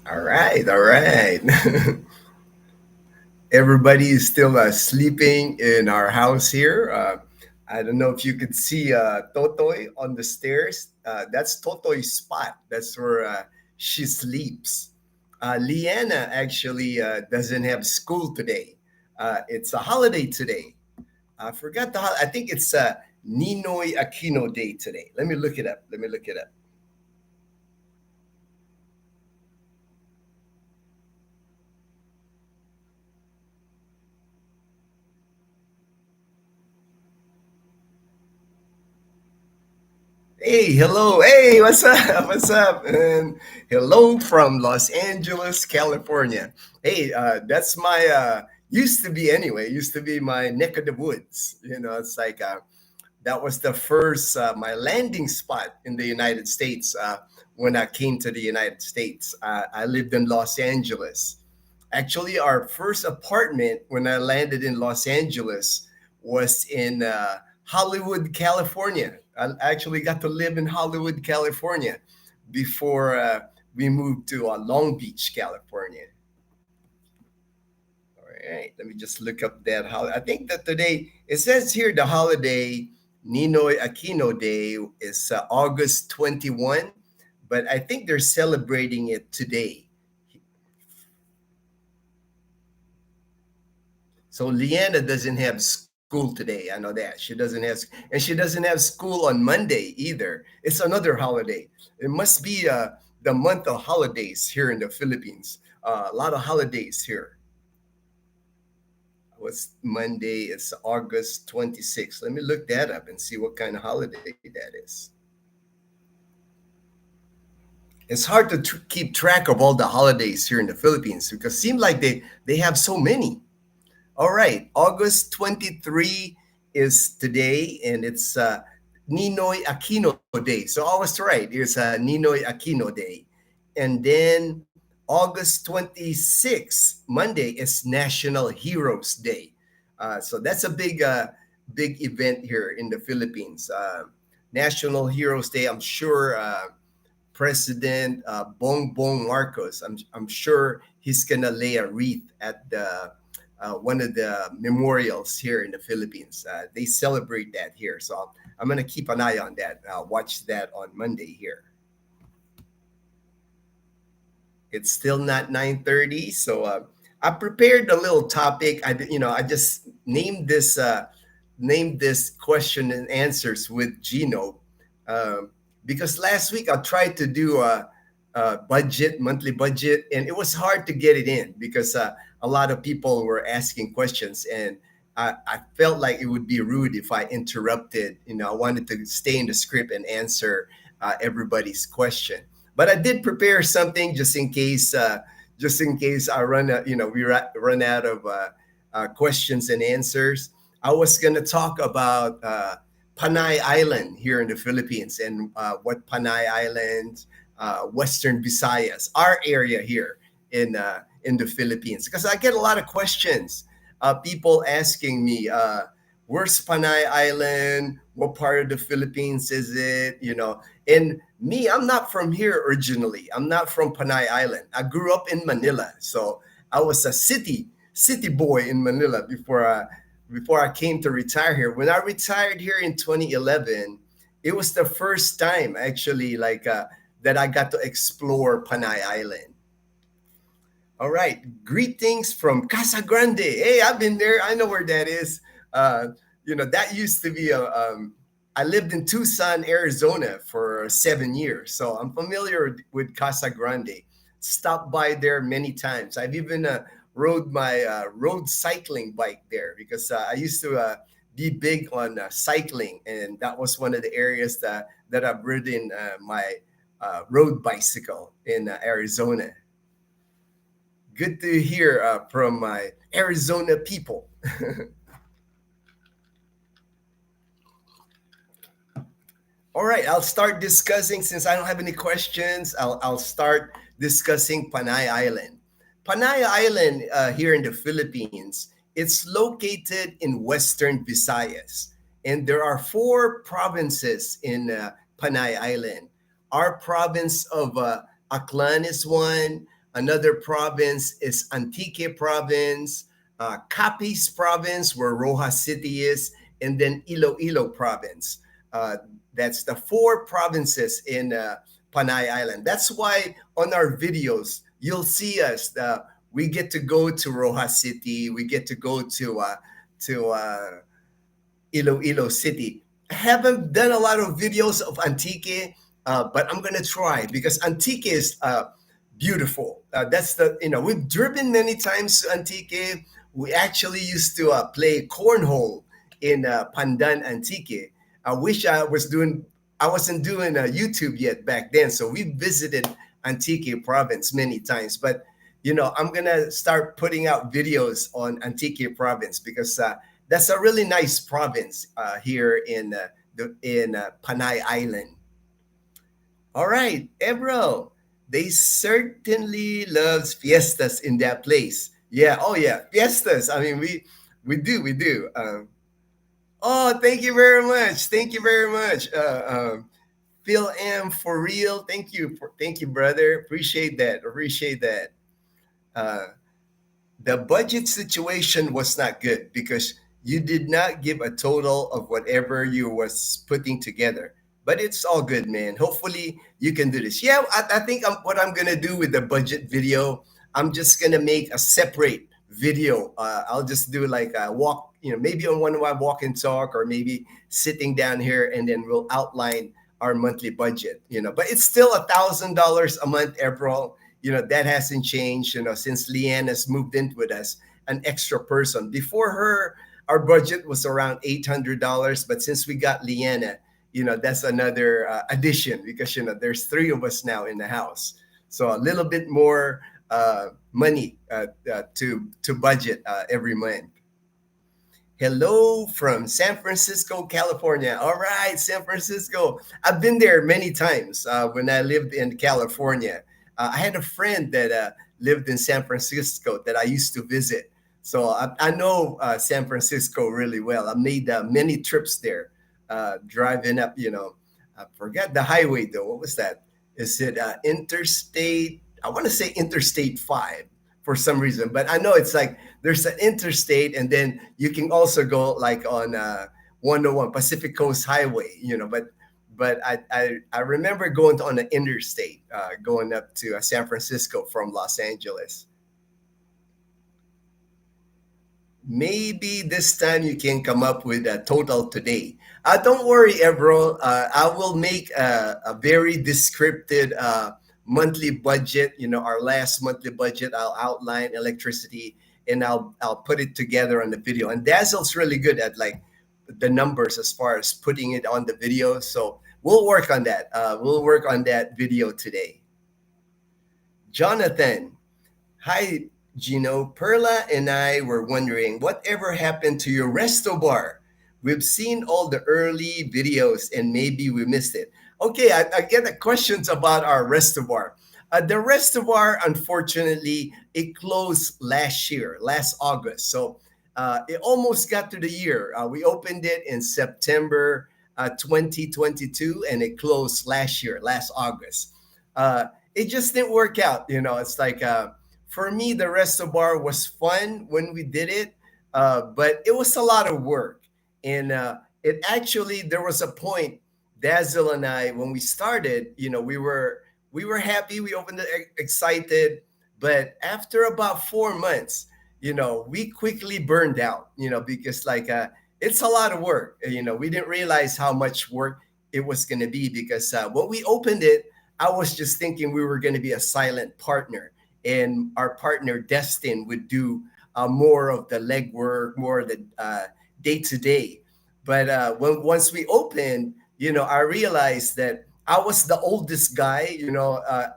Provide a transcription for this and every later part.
All right, all right. Everybody is still sleeping in our house here. I don't know if you could see Totoy on the stairs. That's Totoy's spot. That's where she sleeps. Leanna actually doesn't have school today. It's a holiday today. I forgot I think it's Ninoy Aquino Day today. Let me look it up. Let me look it up. Hey, hello. Hey, what's up? What's up? And hello from Los Angeles, California. Hey, that's my used to be anyway. Used to be my neck of the woods. It's like that was the first my landing spot in the United States when I came to the United States. I lived in Los Angeles. Actually, our first apartment when I landed in Los Angeles was in Hollywood, California. I actually got to live in Hollywood, California before we moved to Long Beach, California. All right, let me just look up that holiday. I think that today it says here the holiday Ninoy Aquino Day is August 21, but I think they're celebrating it today. So Leanna doesn't have school today. I know that she doesn't have, and she doesn't have school on Monday either. It's another holiday. It must be the month of holidays here in the Philippines. A lot of holidays here. What's Monday? It's August 26th. Let me look that up and see what kind of holiday that is. It's hard to keep track of all the holidays here in the Philippines because it seems like they have so many. All right, August 23 is today, and it's Ninoy Aquino Day. So I was right. It's Ninoy Aquino Day. And then August 26th, Monday, is National Heroes Day. So that's a big event here in the Philippines. National Heroes Day, I'm sure President Bongbong Marcos, I'm sure he's going to lay a wreath at one of the memorials here in the Philippines. They celebrate that here. So I'm going to keep an eye on that. Watch that on Monday here. It's still not 9:30, so I prepared a little topic. I just named this question and answers with Gino because last week I tried to do a budget, monthly budget, and it was hard to get it in because a lot of people were asking questions, and I felt like it would be rude if I interrupted. I wanted to stay in the script and answer everybody's question. But I did prepare something just in case I run out of questions and answers. I was gonna talk about Panay Island here in the Philippines and what Panay Island, Western Visayas, our area here in the Philippines, because I get a lot of questions. People asking me, where's Panay Island? What part of the Philippines is it? And me, I'm not from here originally. I'm not from Panay Island. I grew up in Manila, so I was a city boy in Manila before I came to retire here. When I retired here in 2011, it was the first time actually that I got to explore Panay Island. All right. Greetings from Casa Grande. Hey, I've been there. I know where that is. That used to be I lived in Tucson, Arizona for 7 years. So I'm familiar with Casa Grande. Stopped by there many times. I've even rode my road cycling bike there because I used to be big on cycling. And that was one of the areas that I've ridden my road bicycle in Arizona. Good to hear from my Arizona people. All right, I'll start discussing since I don't have any questions. I'll start discussing Panay Island. Panay Island here in the Philippines, it's located in Western Visayas, and there are four provinces in Panay Island. Our province of Aklan is one. Another province is Antique province, Capiz province, where Rojas City is, and then Iloilo province. Uh, that's the four provinces in Panay Island. That's why on our videos, you'll see us. We get to go to Rojas City. We get to go to Iloilo City. I haven't done a lot of videos of Antique, but I'm gonna try because Antique is beautiful. That's the we've driven many times to Antique. We actually used to play cornhole in Pandan Antique. I wish I wasn't doing YouTube yet back then, so we visited Antique province many times. But I'm gonna start putting out videos on Antique province because that's a really nice province here in Panay Island. All right, Ebro, they certainly loves fiestas in that place. Yeah, oh yeah, fiestas. I mean, we do. Oh, thank you very much. Thank you very much. Phil M for real. Thank you, brother. Appreciate that. Appreciate that. Uh, the budget situation was not good because you did not give a total of whatever you was putting together. But it's all good, man. Hopefully you can do this. Yeah, I think what I'm gonna do with the budget video, I'm just gonna make a separate video. I'll just do like a walk, maybe on one of my walk and talk, or maybe sitting down here, and then we'll outline our monthly budget. But it's still $1,000 a month, April. That hasn't changed, since Leanne has moved in with us, an extra person. Before her, our budget was around $800, but since we got Leanna, that's another addition because, there's three of us now in the house. So a little bit more money to budget every month. Hello from San Francisco, California. All right, San Francisco. I've been there many times when I lived in California. I had a friend that lived in San Francisco that I used to visit. So I know San Francisco really well. I made many trips there, driving up, I forgot the highway though. What was that? Is it Interstate? I want to say Interstate 5 for some reason, but I know it's like there's an interstate, and then you can also go like on 101 Pacific Coast Highway, but I remember going on the interstate, going up to San Francisco from Los Angeles. Maybe this time you can come up with a total today. Don't worry, Ebro. I will make a very descriptive monthly budget. Our last monthly budget. I'll outline electricity, and I'll put it together on the video. And Dazzle's really good at like the numbers as far as putting it on the video. So we'll work on that. We'll work on that video today. Jonathan, hi, Gino. Perla and I were wondering whatever happened to your resto bar. We've seen all the early videos and maybe we missed it. Okay, I get the questions about our resto bar. The resto bar, unfortunately, it closed last year, last August. So it almost got to the year. We opened it in September 2022, and it closed last year, last August. It just didn't work out. It's like for me, the resto bar was fun when we did it, but it was a lot of work. And it actually, there was a point, Dazzle and I, when we started, we were happy, we opened it excited, but after about 4 months, we quickly burned out, because like it's a lot of work. We didn't realize how much work it was going to be because when we opened it, I was just thinking we were going to be a silent partner, and our partner Destin would do more of the legwork, more of the day to day. But once we opened, I realized that I was the oldest guy,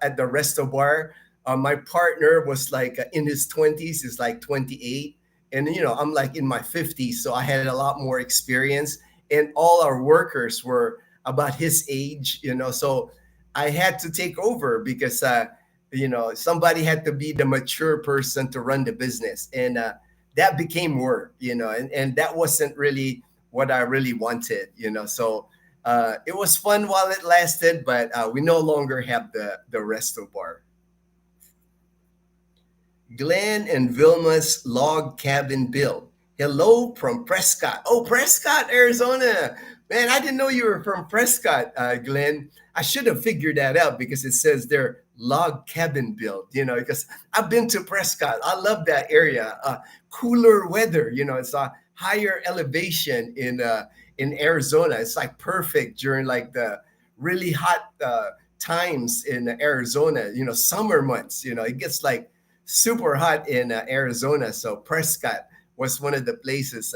at the resto bar. My partner was like in his 20s, is like 28. And, I'm like in my 50s. So I had a lot more experience. And all our workers were about his age, So I had to take over because, somebody had to be the mature person to run the business. And that became work, and that wasn't really what I really wanted, So it was fun while it lasted, but we no longer have the resto bar. Glenn and Vilma's log cabin build. Hello from Prescott. Oh, Prescott, Arizona. Man, I didn't know you were from Prescott, Glenn. I should have figured that out because it says their log cabin build, because I've been to Prescott. I love that area. Cooler weather, it's a higher elevation in Arizona. It's like perfect during like the really hot times in Arizona, summer months, it gets like super hot in Arizona. So Prescott was one of the places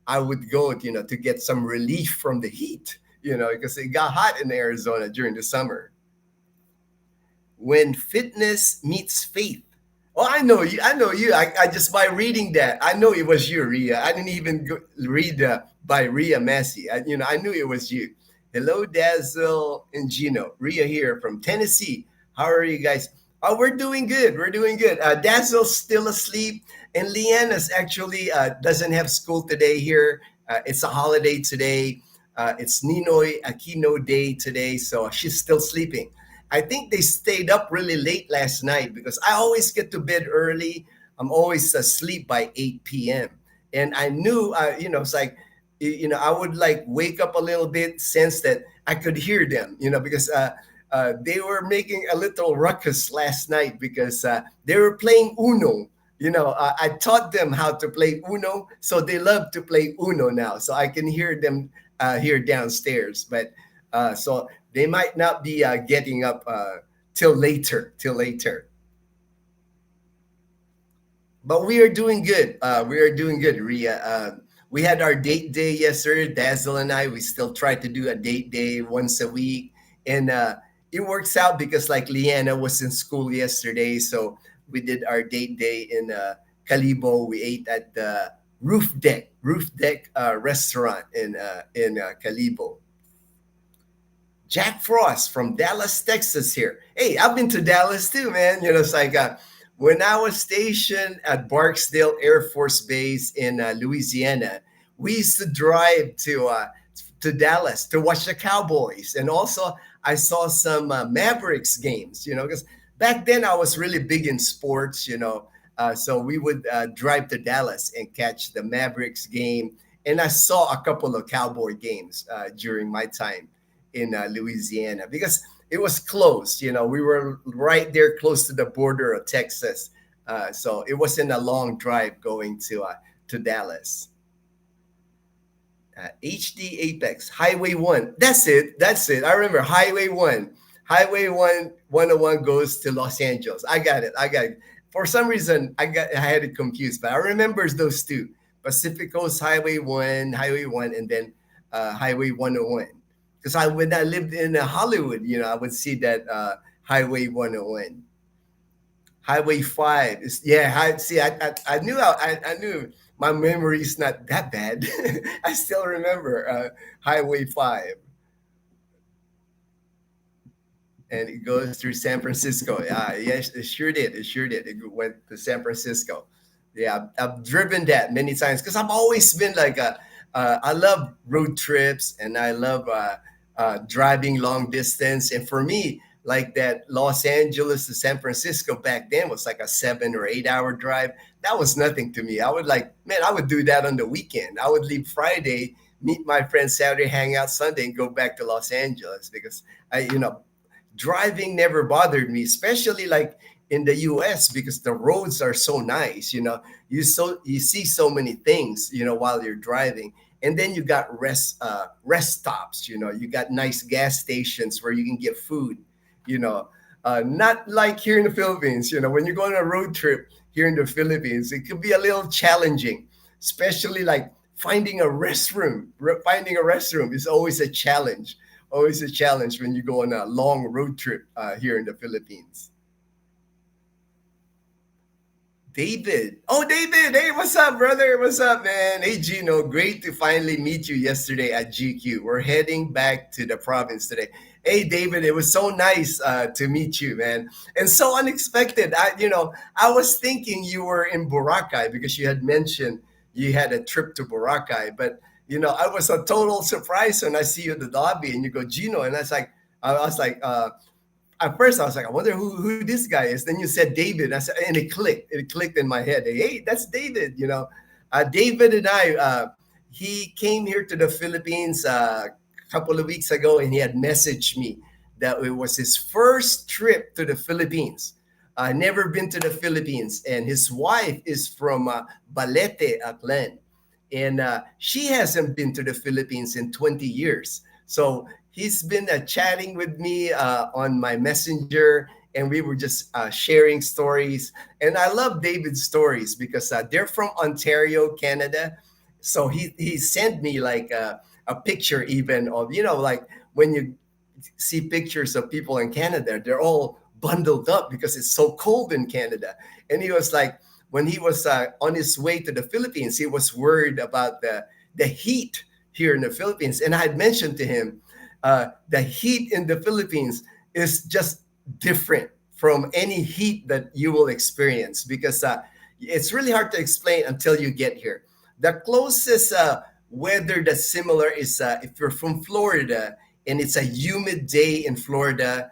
I would go, to get some relief from the heat, because it got hot in Arizona during the summer. When fitness meets faith. Oh, I know you. I know you. I just by reading that, I know it was you, Ria. I didn't even read by Ria Massey. I knew it was you. Hello, Dazel and Gino. Ria here from Tennessee. How are you guys? Oh, we're doing good. We're doing good. Dazel's still asleep, and Leanna's actually doesn't have school today here. It's a holiday today. It's Ninoy Aquino Day today, so she's still sleeping. I think they stayed up really late last night because I always get to bed early. I'm always asleep by 8 p.m. And I knew, it's like, I would like wake up a little bit, sense that I could hear them, because they were making a little ruckus last night because they were playing Uno. I taught them how to play Uno, so they love to play Uno now. So I can hear them here downstairs. But so they might not be getting up till later, But we are doing good. We are doing good, Ria. We had our date day yesterday. Dazzle and I, we still try to do a date day once a week, and it works out because like Leanna was in school yesterday, so we did our date day in Calibo. We ate at the Roof Deck restaurant in Calibo. Jack Frost from Dallas, Texas here. Hey, I've been to Dallas too, man. It's like when I was stationed at Barksdale Air Force Base in Louisiana, we used to drive to Dallas to watch the Cowboys. And also, I saw some Mavericks games, because back then I was really big in sports, so we would drive to Dallas and catch the Mavericks game. And I saw a couple of Cowboy games during my time in Louisiana because it was close. We were right there close to the border of Texas. So it wasn't a long drive going to Dallas. HD Apex, Highway 1. That's it. That's it. I remember Highway 1. Highway 101 goes to Los Angeles. I got it. For some reason, I had it confused, but I remember those two. Pacific Coast Highway 1, and then Highway 101. Because when I lived in Hollywood, I would see that Highway 101. Highway 5 is see, I knew I knew my memory is not that bad. I still remember Highway 5, and it goes through San Francisco. Yes, it sure did. It went to San Francisco. Yeah, I've driven that many times because I've always been like I love road trips, and I love driving long distance. And for me, like that Los Angeles to San Francisco back then was like a 7 or 8 hour drive. That was nothing to me. I would do that on the weekend. I would leave Friday, meet my friends Saturday, hang out Sunday, and go back to Los Angeles because driving never bothered me, especially like in the US because the roads are so nice. You see so many things, while you're driving. And then you got rest stops. You got nice gas stations where you can get food. Not like here in the Philippines. When you're going on a road trip here in the Philippines, it could be a little challenging, especially like finding a restroom. Finding a restroom is always a challenge. Always a challenge when you go on a long road trip here in the Philippines. David. Oh, David. Hey, what's up, brother? What's up, man? Hey, Gino. Great to finally meet you yesterday at GQ. We're heading back to the province today. Hey, David. It was so nice to meet you, man, and so unexpected. I was thinking you were in Boracay because you had mentioned you had a trip to Boracay, but I was a total surprise when I see you at the lobby and you go, Gino, and I was like, at first I was like, I wonder who this guy is. Then you said David. I said, and it clicked. It clicked in my head. Hey, that's David. David and I. He came here to the Philippines a couple of weeks ago, and he had messaged me that it was his first trip to the Philippines. Never been to the Philippines, and his wife is from Balete, Aklan, and she hasn't been to the Philippines in 20 years. So he's been chatting with me on my messenger, and we were just sharing stories. And I love David's stories because they're from Ontario, Canada. So he sent me like a picture even of, like when you see pictures of people in Canada, they're all bundled up because it's so cold in Canada. And he was like, when he was on his way to the Philippines, he was worried about the heat here in the Philippines. And I had mentioned to him, the heat in the Philippines is just different from any heat that you will experience because it's really hard to explain until you get here. The closest weather that's similar is if you're from Florida and it's a humid day in Florida,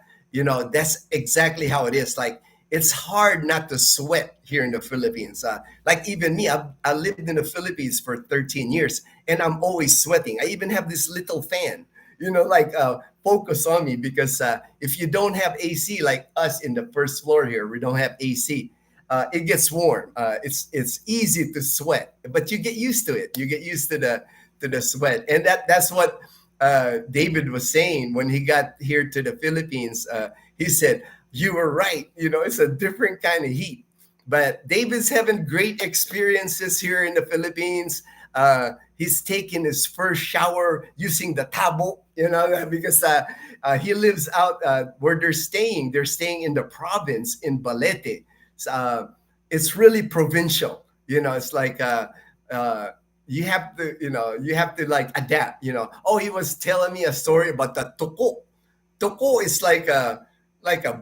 that's exactly how it is. Like it's hard not to sweat here in the Philippines. Like even me, I lived in the Philippines for 13 years and I'm always sweating. I even have this little fan, like focus on me because if you don't have AC like us in the first floor here, we don't have AC. It gets warm. It's easy to sweat, but you get used to it. You get used to the sweat, and that's what David was saying when he got here to the Philippines. He said, "You were right. It's a different kind of heat." But David's having great experiences here in the Philippines. He's taking his first shower using the tabo, because he lives out where they're staying. They're staying in the province in Balete. It's really provincial. It's like you have to like adapt. Oh, he was telling me a story about the toko. Toko is like a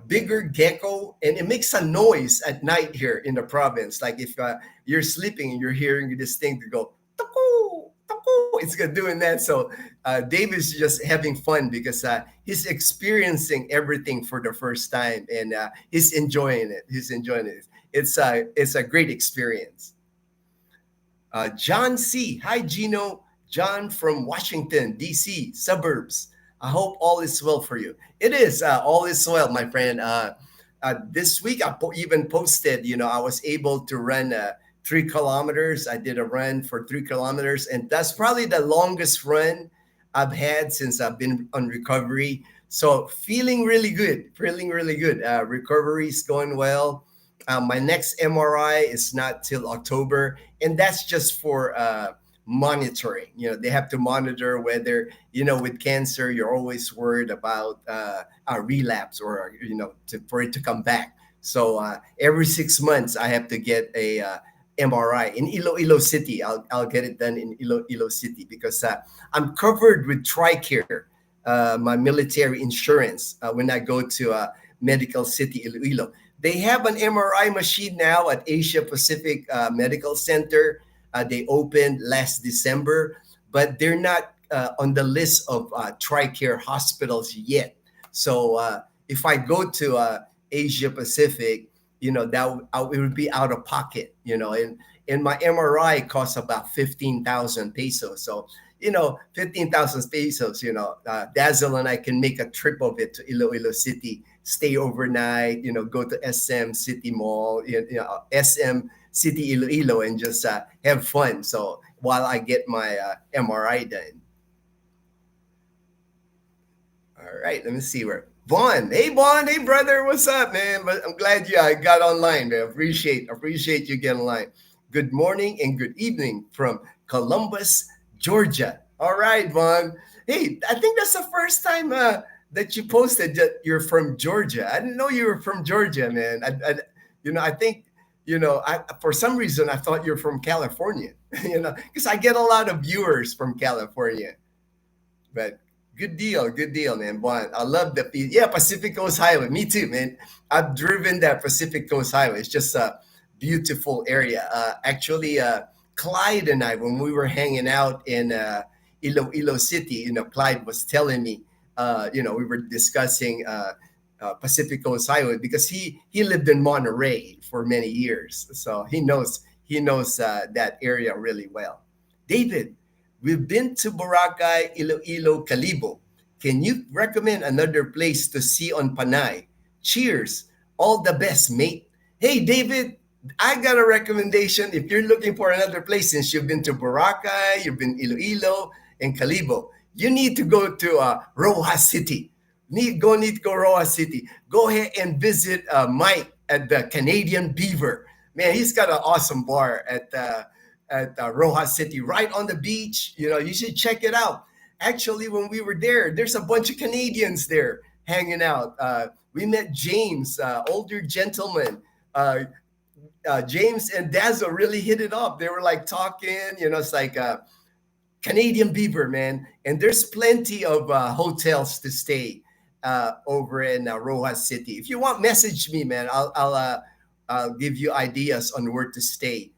bigger gecko, and it makes a noise at night here in the province. Like if you're sleeping and you're hearing this thing to go toko toko, it's doing that. So David's just having fun because he's experiencing everything for the first time, and he's enjoying it. It's a great experience. John C. Hi, Gino. John from Washington, D.C., suburbs. I hope all is well for you. It is. All is well, my friend. This week, I even posted, I was able to run 3 kilometers. I did a run for 3 kilometers, and that's probably the longest run I've had since I've been on recovery. So feeling really good, recovery is going well. My next MRI is not till October, and that's just for monitoring. They have to monitor whether, with cancer, you're always worried about a relapse or, for it to come back. So every 6 months, I have to get a MRI in Iloilo City. I'll get it done in Iloilo City because I'm covered with TRICARE, my military insurance, when I go to Medical City Iloilo. They have an MRI machine now at Asia Pacific Medical Center. They opened last December, but they're not on the list of TRICARE hospitals yet. So if I go to Asia Pacific, that it would be out of pocket, and my MRI costs about 15,000 pesos. So, 15,000 pesos, Dazel and I can make a trip of it to Iloilo City, stay overnight, go to SM City Mall, SM City Iloilo, and just have fun. So while I get my MRI done. All right, let me see where. Vaughn, hey brother, what's up, man? But I'm glad you got online, man. Appreciate you getting online. Good morning and good evening from Columbus, Georgia. All right, Vaughn. Hey, I think that's the first time that you posted that you're from Georgia. I didn't know you were from Georgia, man. I think, for some reason I thought you're from California. Because I get a lot of viewers from California. But good deal, man. Juan, I love the Pacific Coast Highway. Me too, man. I've driven that Pacific Coast Highway. It's just a beautiful area. Actually, Clyde and I, when we were hanging out in Iloilo City, Clyde was telling me, we were discussing Pacific Coast Highway because he lived in Monterey for many years, so he knows that area really well. David, we've been to Boracay, Iloilo, Calibo. Can you recommend another place to see on Panay? Cheers. All the best, mate. Hey, David, I got a recommendation. If you're looking for another place, since you've been to Boracay, you've been Iloilo and Calibo, you need to go to Rojas City. Need to go Rojas City. Go ahead and visit Mike at the Canadian Beaver. Man, he's got an awesome bar at Rojas City, right on the beach. You should check it out. Actually, when we were there, there's a bunch of Canadians there hanging out. We met James, older gentleman. James and Dazzle really hit it up. They were like talking. It's like Canadian Beaver, man. And there's plenty of hotels to stay over in Rojas City. If you want, message me, man. I'll give you ideas on where to stay.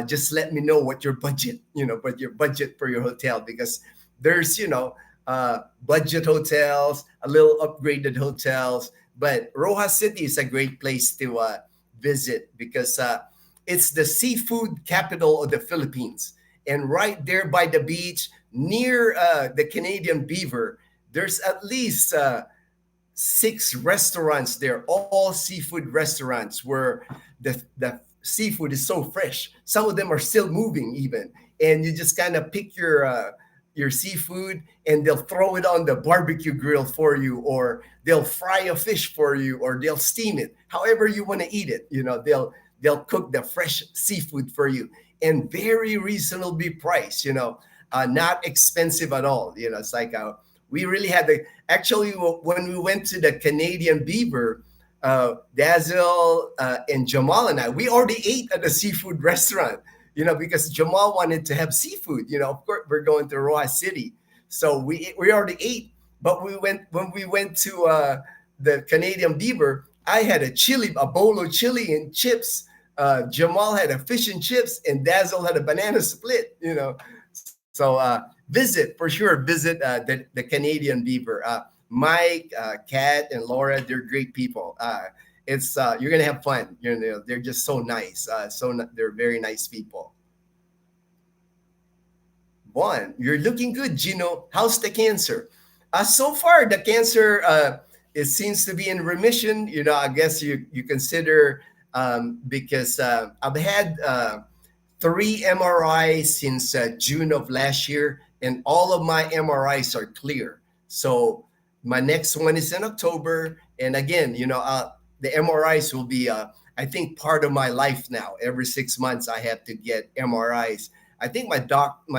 Just let me know what your budget, but your budget for your hotel, because there's budget hotels, a little upgraded hotels, but Rojas City is a great place to visit because it's the seafood capital of the Philippines, and right there by the beach near the Canadian Beaver, there's at least 6 restaurants there, all seafood restaurants where the seafood is so fresh. Some of them are still moving even, and you just kind of pick your seafood and they'll throw it on the barbecue grill for you, or they'll fry a fish for you, or they'll steam it. However you want to eat it, they'll cook the fresh seafood for you, and very reasonably priced. Not expensive at all. It's like we really had actually when we went to the Canadian Beaver, Dazel and Jamal and I, we already ate at a seafood restaurant, because Jamal wanted to have seafood. Of course, we're going to Rojas City, so we already ate. But when we went to the Canadian Beaver, I had a bowl of chili and chips. Jamal had a fish and chips, and Dazzle had a banana split. So visit the Canadian Beaver. Mike, Kat, and Laura, they're great people. It's you're gonna have fun. They're just so nice. They're very nice people. Juan, you're looking good, Gino. How's the cancer? So far, the cancer it seems to be in remission. I guess you consider because I've had 3 MRIs since June of last year, and all of my MRIs are clear. So my next one is in October, and again, the MRIs will be, I think, part of my life now. Every 6 months, I have to get MRIs. I think my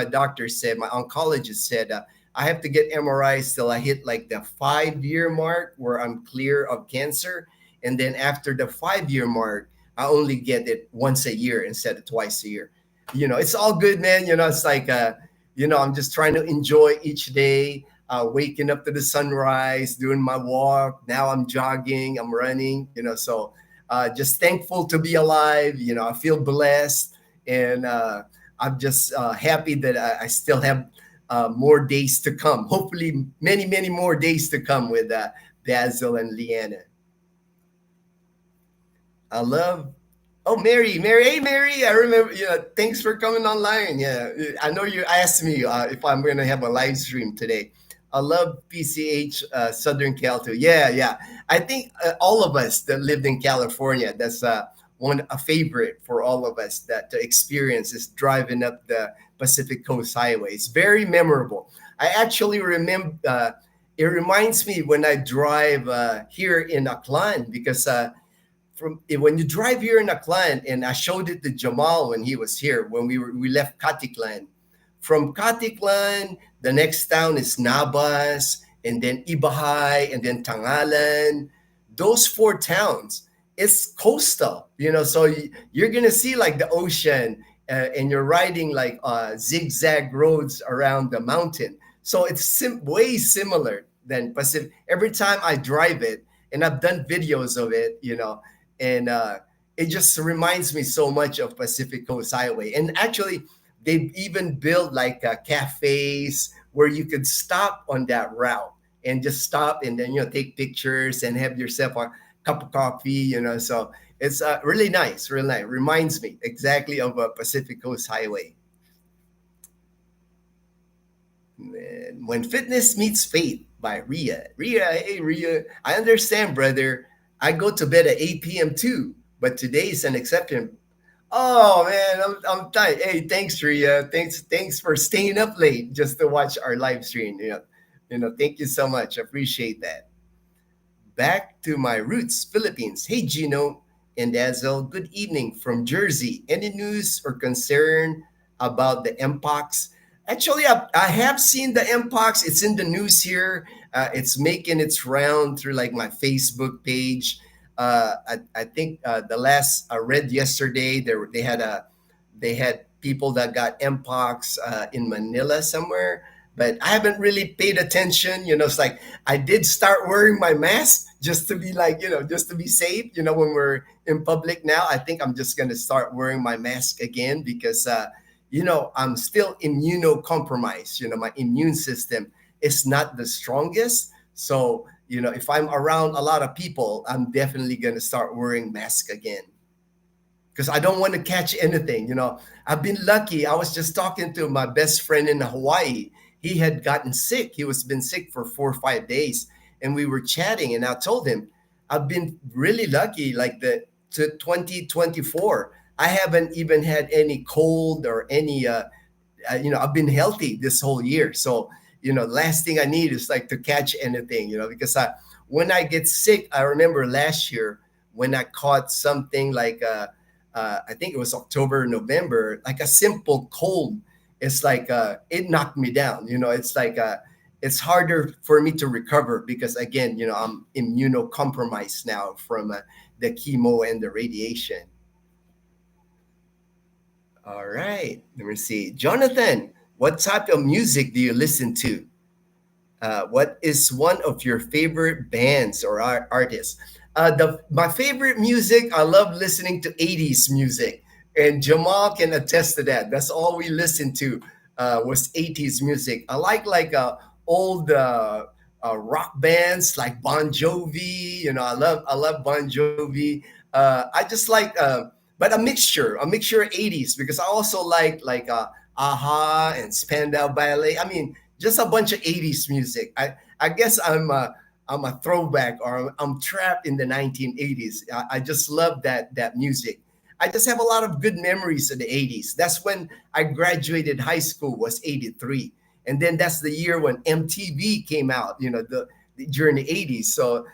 doctor said, my oncologist said, I have to get MRIs till I hit like the 5-year mark where I'm clear of cancer, and then after the 5-year mark, I only get it once a year instead of twice a year. It's all good, man. It's like, I'm just trying to enjoy each day. Waking up to the sunrise, doing my walk. Now I'm jogging, I'm running, so just thankful to be alive. I feel blessed, and I'm just happy that I still have more days to come. Hopefully, many, many more days to come with Basil and Leanna. I love. Oh, Mary, hey, Mary, I remember. Thanks for coming online. Yeah, I know you asked me if I'm going to have a live stream today. I love PCH Southern Cal too. Yeah. I think all of us that lived in California, that's a favorite for all of us that to experience is driving up the Pacific Coast Highway. It's very memorable. I actually remember. It reminds me when I drive here in Aklan, because when you drive here in Aklan, and I showed it to Jamal when he was here, when we left Katiklan. From Katiklan, the next town is Nabas, and then Ibahay, and then Tangalan. Those 4 towns, it's coastal, so you're going to see like the ocean, and you're riding like zigzag roads around the mountain. So it's way similar than Pacific. Every time I drive it, and I've done videos of it, and it just reminds me so much of Pacific Coast Highway. And actually, they've even built like cafes where you could stop on that route and just stop and then take pictures and have yourself a cup of coffee. So it's really nice, really nice. Reminds me exactly of a Pacific Coast Highway. And When Fitness Meets Faith by Ria. Ria, hey Ria, I understand, brother. I go to bed at 8 p.m. too, but today is an exception. Oh man, I'm tired. Hey, thanks, Ria. Thanks for staying up late just to watch our live stream. Thank you so much. Appreciate that. Back to my roots, Philippines. Hey, Gino and Dazel, good evening from Jersey. Any news or concern about the Mpox? Actually, I have seen the Mpox. It's in the news here. It's making its round through like my Facebook page. I think the last I read yesterday, they had people that got Mpox in Manila somewhere, but I haven't really paid attention. It's like I did start wearing my mask just to be like, just to be safe. When we're in public now, I think I'm just gonna start wearing my mask again because, I'm still immunocompromised. My immune system is not the strongest. So, if I'm around a lot of people, I'm definitely gonna start wearing mask again because I don't want to catch anything. I've been lucky. I was just talking to my best friend in Hawaii. He had gotten sick. He was been sick for 4 or 5 days, and we were chatting. And I told him, I've been really lucky. Like the to 2024, I haven't even had any cold or any. I've been healthy this whole year. So last thing I need is like to catch anything. Because when I get sick, I remember last year when I caught something like I think it was October, November, like a simple cold. It's like it knocked me down. It's like it's harder for me to recover because again, I'm immunocompromised now from the chemo and the radiation. All right, let me see, Jonathan. What type of music do you listen to? What is one of your favorite bands or artists? The My favorite music. I love listening to '80s music, and Jamal can attest to that. That's all we listened to was '80s music. I like old rock bands like Bon Jovi. I love Bon Jovi. I just like, but a mixture of '80s because I also like Aha and Spandau Ballet. I mean, just a bunch of '80s music. I guess I'm a throwback or I'm trapped in the 1980s. I just love that music. I just have a lot of good memories of the '80s. That's when I graduated high school was '83, and then that's the year when MTV came out. During the '80s. So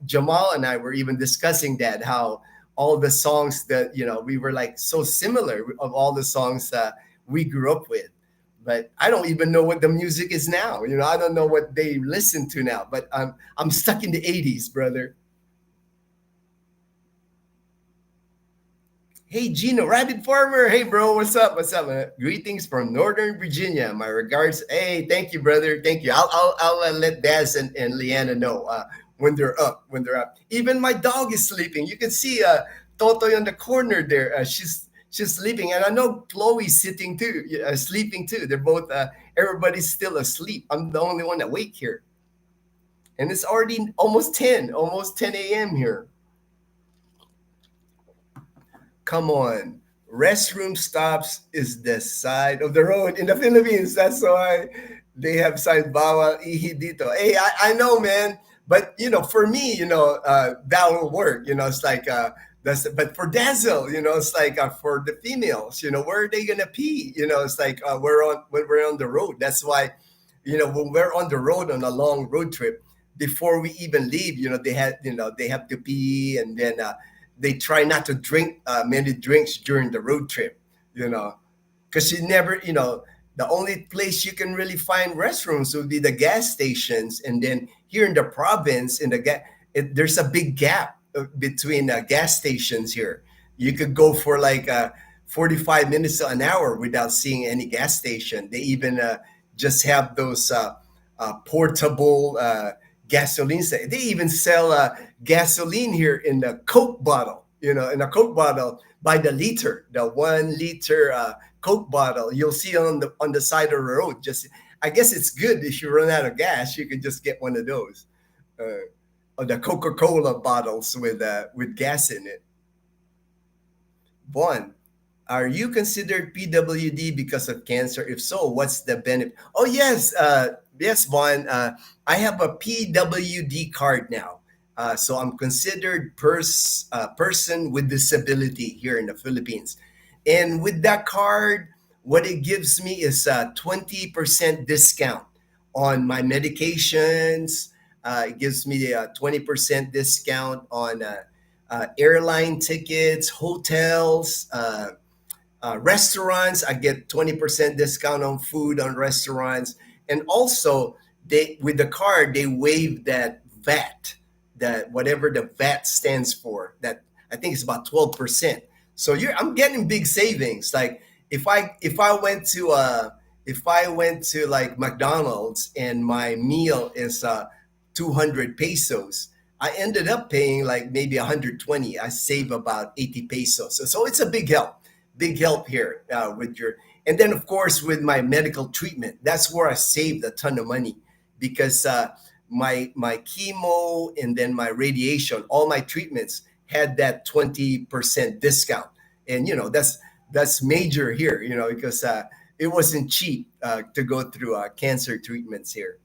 Jamal and I were even discussing that how all the songs that we were like so similar of all the songs we grew up with, but I don't even know what the music is now. I don't know what they listen to now, but I'm stuck in the '80s, brother. Hey Gino, Rabbit Farmer. Hey bro, what's up? What's up? Greetings from Northern Virginia. My regards. Hey, thank you, brother. Thank you. I'll let Daz and Leanna know when they're up. When they're up. Even my dog is sleeping. You can see Toto in the corner there. She's sleeping, and I know Chloe's sitting too, sleeping too. They're both. Everybody's still asleep. I'm the only one awake here, and it's already almost 10 a.m. here. Come on. Restroom stops is the side of the road in the Philippines. That's why they have sign bawal ihi dito. Hey, I know, man. But for me, that will work. It's like that's. But for Dazzle, it's like for the females. Where are they gonna pee? It's like when we're on the road. That's why, when we're on the road on a long road trip, before we even leave, they have to pee, and then they try not to drink many drinks during the road trip, you know, because you never, the only place you can really find restrooms would be the gas stations. And then here in the province, there's a big gap between gas stations here. You could go for like 45 minutes to an hour without seeing any gas station. They even just have those portable gasoline stations. They even sell gasoline here in the Coke bottle, in a Coke bottle by the liter, the 1 liter Coke bottle. You'll see on the side of the road. Just I guess it's good if you run out of gas, you can just get one of those, or the Coca-Cola bottles with gas in it. One, are you considered PWD because of cancer? If so, what's the benefit? Oh yes, yes, Vaughn. I have a PWD card now, so I'm considered person with disability here in the Philippines. And with that card, what it gives me is a 20% discount on my medications. It gives me a 20% discount on airline tickets, hotels, restaurants. I get 20% discount on food on restaurants. And also, they with the card, they waive that VAT, that whatever the VAT stands for. That I think it's about 12%. So I'm getting big savings. Like if I went to like McDonald's and my meal is 200 pesos, I ended up paying like maybe 120. I save about 80 pesos. So it's a big help here with your. And then of course with my medical treatment, that's where I saved a ton of money because my chemo and then my radiation, all my treatments had that 20% discount, and that's major here, because it wasn't cheap to go through cancer treatments here.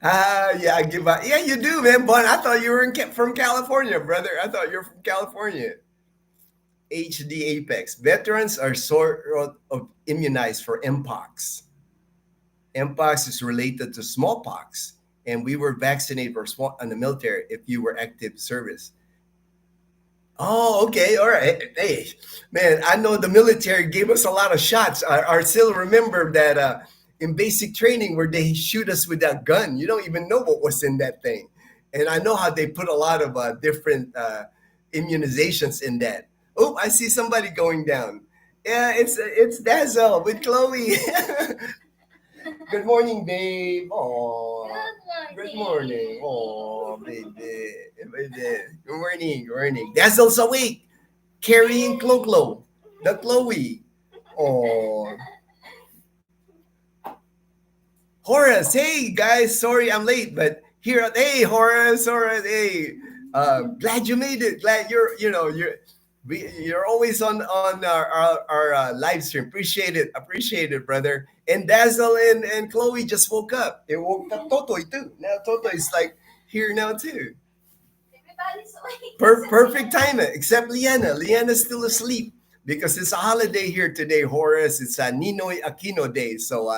Yeah, I give out. Yeah, you do, man. But I thought you were from California, brother. I thought you were from California. HD Apex. Veterans are sort of immunized for Mpox. Mpox is related to smallpox, and we were vaccinated for small in the military if you were active service. Oh, okay. All right. Hey, man, I know the military gave us a lot of shots. I still remember that in basic training where they shoot us with that gun. You don't even know what was in that thing. And I know how they put a lot of different immunizations in that. Oh, I see somebody going down. Yeah, it's Dazel with Chloe. Good morning, babe. Oh, good morning. Oh, baby. Baby. Good morning. Good morning. Dazzle's awake. Carrying Clo, the Chloe. Oh, Horace. Hey, guys. Sorry I'm late, but here. Hey, Horace. Hey, glad you made it. Glad you're always on our live stream. Appreciate it, brother. And Dazzle and Chloe just woke up. They woke up Totoy too. Now Totoy is like here now too. Everybody's awake. Perfect timing, except Liana. Liana's still asleep because it's a holiday here today, Horace. It's a Ninoy Aquino day. So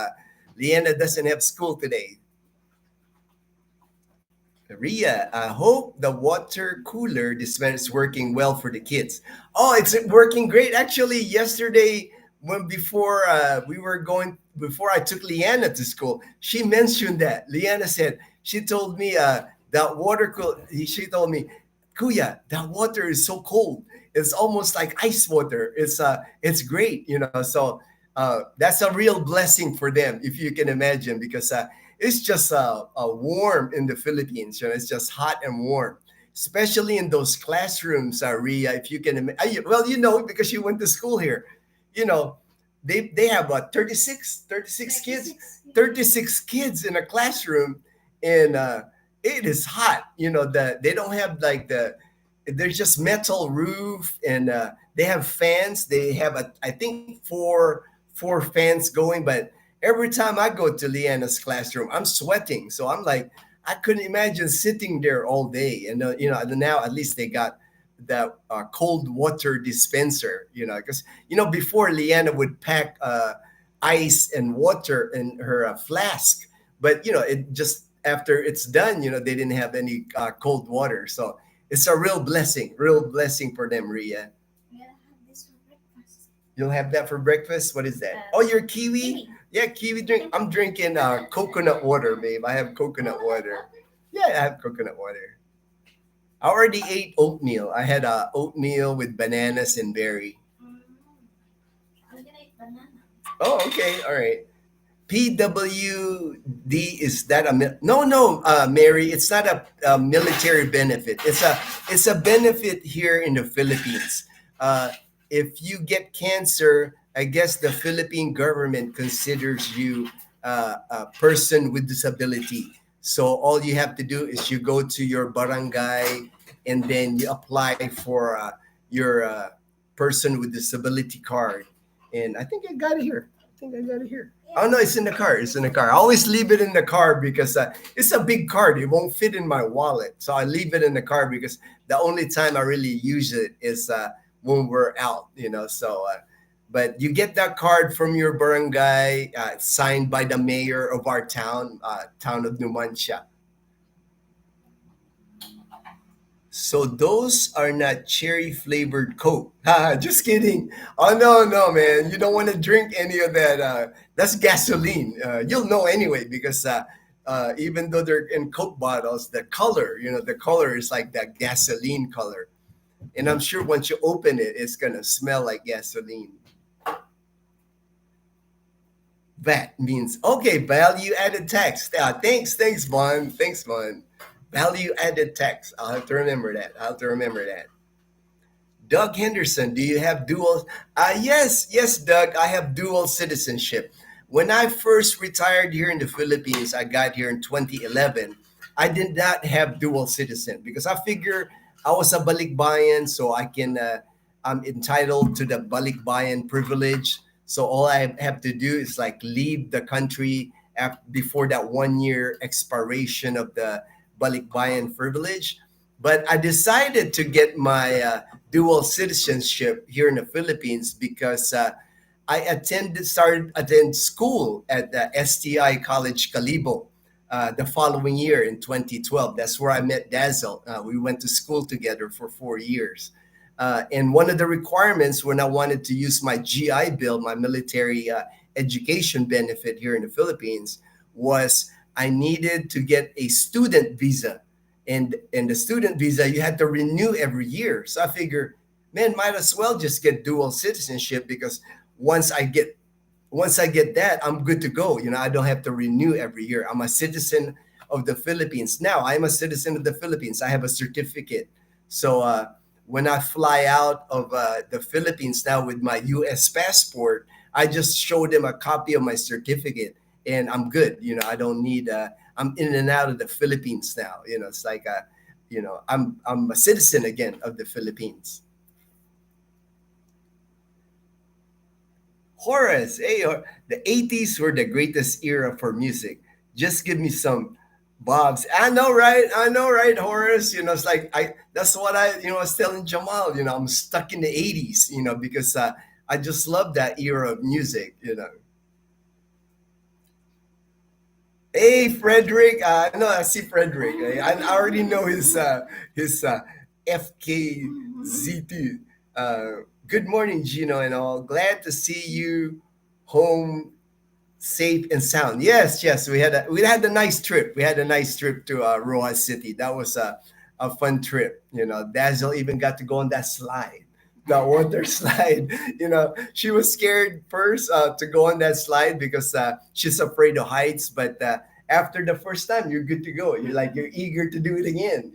Liana doesn't have school today. Ria, I hope the water cooler dispenser is working well for the kids. Oh, it's working great. Actually, yesterday when before I took Leanna to school, she mentioned that. Leanna said she told me that water cool. She told me, Kuya, that water is so cold. It's almost like ice water. It's great, So that's a real blessing for them, if you can imagine, because it's just warm in the Philippines. It's just hot and warm, especially in those classrooms, Ria. If you can, well, because you went to school here. You know, they have what 36 kids, 36 kids in a classroom, and it is hot. That they don't have like there's just metal roof, and they have fans. They have I think four fans going, but every time I go to Leanna's classroom, I'm sweating. So I'm like, I couldn't imagine sitting there all day. And now at least they got that cold water dispenser. Because before Leanna would pack ice and water in her flask, but it just after it's done, they didn't have any cold water. So it's a real blessing for them, Ria. You'll have that for breakfast. What is that? Oh, your kiwi. Yeah, kiwi drink. I'm drinking coconut water, babe. I have coconut water. Yeah, I have coconut water. I already ate oatmeal. I had oatmeal with bananas and berry. I'm gonna eat banana. Oh, okay. All right. PWD, is that no, Mary, it's not a military benefit. It's a benefit here in the Philippines. If you get cancer, I guess the Philippine government considers you a person with disability. So all you have to do is you go to your barangay and then you apply for your person with disability card. And I think I got it here. I think I got it here. Oh no, it's in the car. It's in the car. I always leave it in the car because it's a big card. It won't fit in my wallet, so I leave it in the car because the only time I really use it is when we're out. So. But you get that card from your barangay, signed by the mayor of our town, town of Numancia. So those are not cherry flavored Coke. Haha, just kidding. Oh no, no, man, you don't want to drink any of that. That's gasoline. You'll know anyway because even though they're in Coke bottles, the color is like that gasoline color. And I'm sure once you open it, it's gonna smell like gasoline. VAT means okay, value added tax. Thanks, Vaughn. Thanks, Vaughn. Value added tax. I'll have to remember that. I'll have to remember that. Doug Henderson, do you have dual? Yes, Doug. I have dual citizenship. When I first retired here in the Philippines, I got here in 2011. I did not have dual citizen because I figure I was a balikbayan, so I can. I'm entitled to the balikbayan privilege. So all I have to do is like leave the country before that 1 year expiration of the balikbayan privilege. But I decided to get my dual citizenship here in the Philippines because I started attend school at the STI College Calibo the following year in 2012. That's where I met Dazel. We went to school together for 4 years. And one of the requirements when I wanted to use my GI Bill, my military education benefit here in the Philippines, was I needed to get a student visa. And the student visa, you had to renew every year. So I figure, man, might as well just get dual citizenship because once I get that, I'm good to go. I don't have to renew every year. I'm a citizen of the Philippines. Now I'm a citizen of the Philippines. I have a certificate. So when I fly out of the Philippines now with my U.S. passport, I just show them a copy of my certificate and I'm good. I don't need, I'm in and out of the Philippines now. It's like, I'm a citizen again of the Philippines. Horace, hey, the 80s were the greatest era for music. Just give me some Bob's. I know, right, Horace. It's like that's what I was telling Jamal. I'm stuck in the 80s. Because I just love that era of music. Hey, Frederick. No, I see Frederick. I already know his FKZT. Good morning, Gino, and all. Glad to see you home safe and sound. Yes. We had a nice trip. We had a nice trip to Roa City. That was a fun trip. Dazzle even got to go on that slide, the water slide. She was scared first to go on that slide because she's afraid of heights. But after the first time, you're good to go. You're eager to do it again.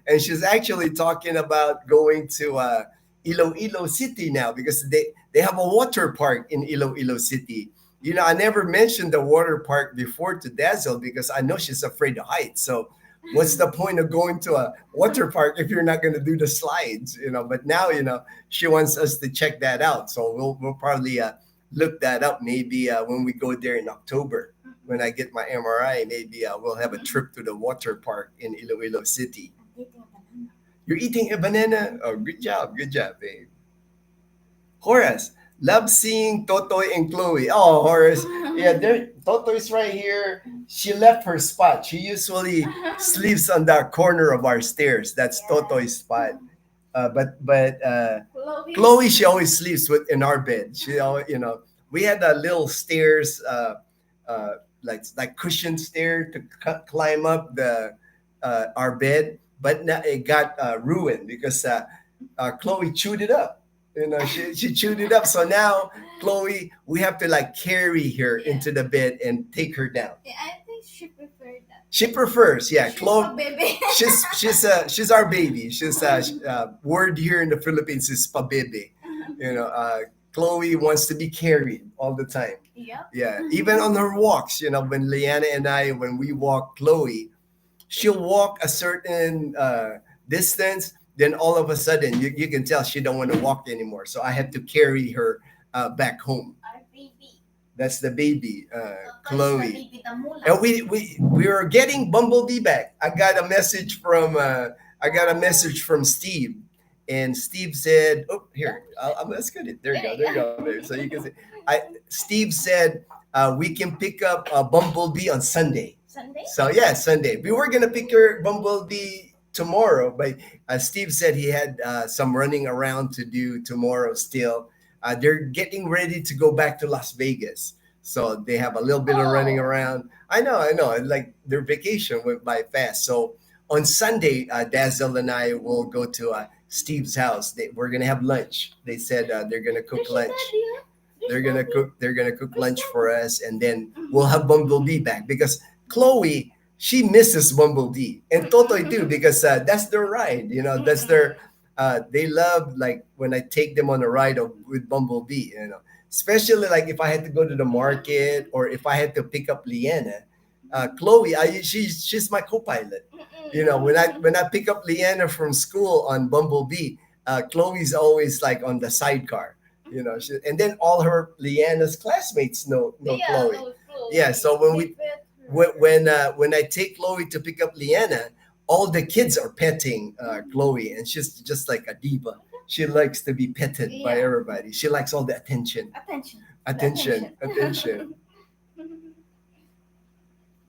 And she's actually talking about going to Iloilo City now because they have a water park in Iloilo City. I never mentioned the water park before to Dazzle because I know she's afraid of heights. So what's the point of going to a water park if you're not going to do the slides? But now, she wants us to check that out. So we'll probably look that up maybe when we go there in October. When I get my MRI, maybe we'll have a trip to the water park in Iloilo City. You're eating a banana? Oh, good job, babe. Horace, love seeing Totoy and Chloe. Oh, Horace. Yeah, Totoy's right here. She left her spot. She usually sleeps on the corner of our stairs. That's Totoy's spot. But Chloe, she always sleeps in our bed. She always, we had a little stairs, like cushion stair to climb up the our bed, but now it got ruined because Chloe chewed it up. She chewed it up. So now Chloe, we have to like carry her into the bed and take her down. Yeah, I think she preferred that. She prefers, yeah. She's Chloe, a baby. she's our baby. She's word here in the Philippines is pabebe. Chloe wants to be carried all the time. Yep. Yeah, even on her walks, when Leanna and I, when we walk Chloe, she'll walk a certain distance, then all of a sudden you can tell she don't want to walk anymore. So I have to carry her back home. Our baby. That's the baby, Chloe. Chloe. Baby Tamula. And we are getting Bumblebee back. I got a message from Steve, and Steve said, "Oh, here, let's get it. There you go, there you go, babe. So you can see." Steve said we can pick up Bumblebee on Sunday. Sunday? So yeah, Sunday. We were gonna pick your Bumblebee tomorrow, but Steve said he had some running around to do tomorrow still. They're getting ready to go back to Las Vegas, so they have a little bit of running Oh. around. I know. Like their vacation went by fast. So on Sunday, Dazel and I will go to Steve's house. We're gonna have lunch. They said they're gonna cook There's your lunch. daddy, huh? There's They're gonna daddy. cook. They're gonna cook Where's lunch daddy? for us, and then we'll have Bumblebee back because Chloe she misses Bumblebee and Totoy too because that's their ride. That's their. They love like when I take them on a ride with Bumblebee. Especially like if I had to go to the market or if I had to pick up Leanna. Chloe, she's my co-pilot. When I pick up Leanna from school on Bumblebee, Chloe's always like on the sidecar. And then all her Leanna's classmates know Yeah, Chloe. no, Chloe. Yeah, so when They we pet her. when I take Chloe to pick up Leanna, all the kids are petting Chloe, and she's just like a diva. She likes to be petted by Yeah. everybody. She likes all the attention, Attention. attention, attention.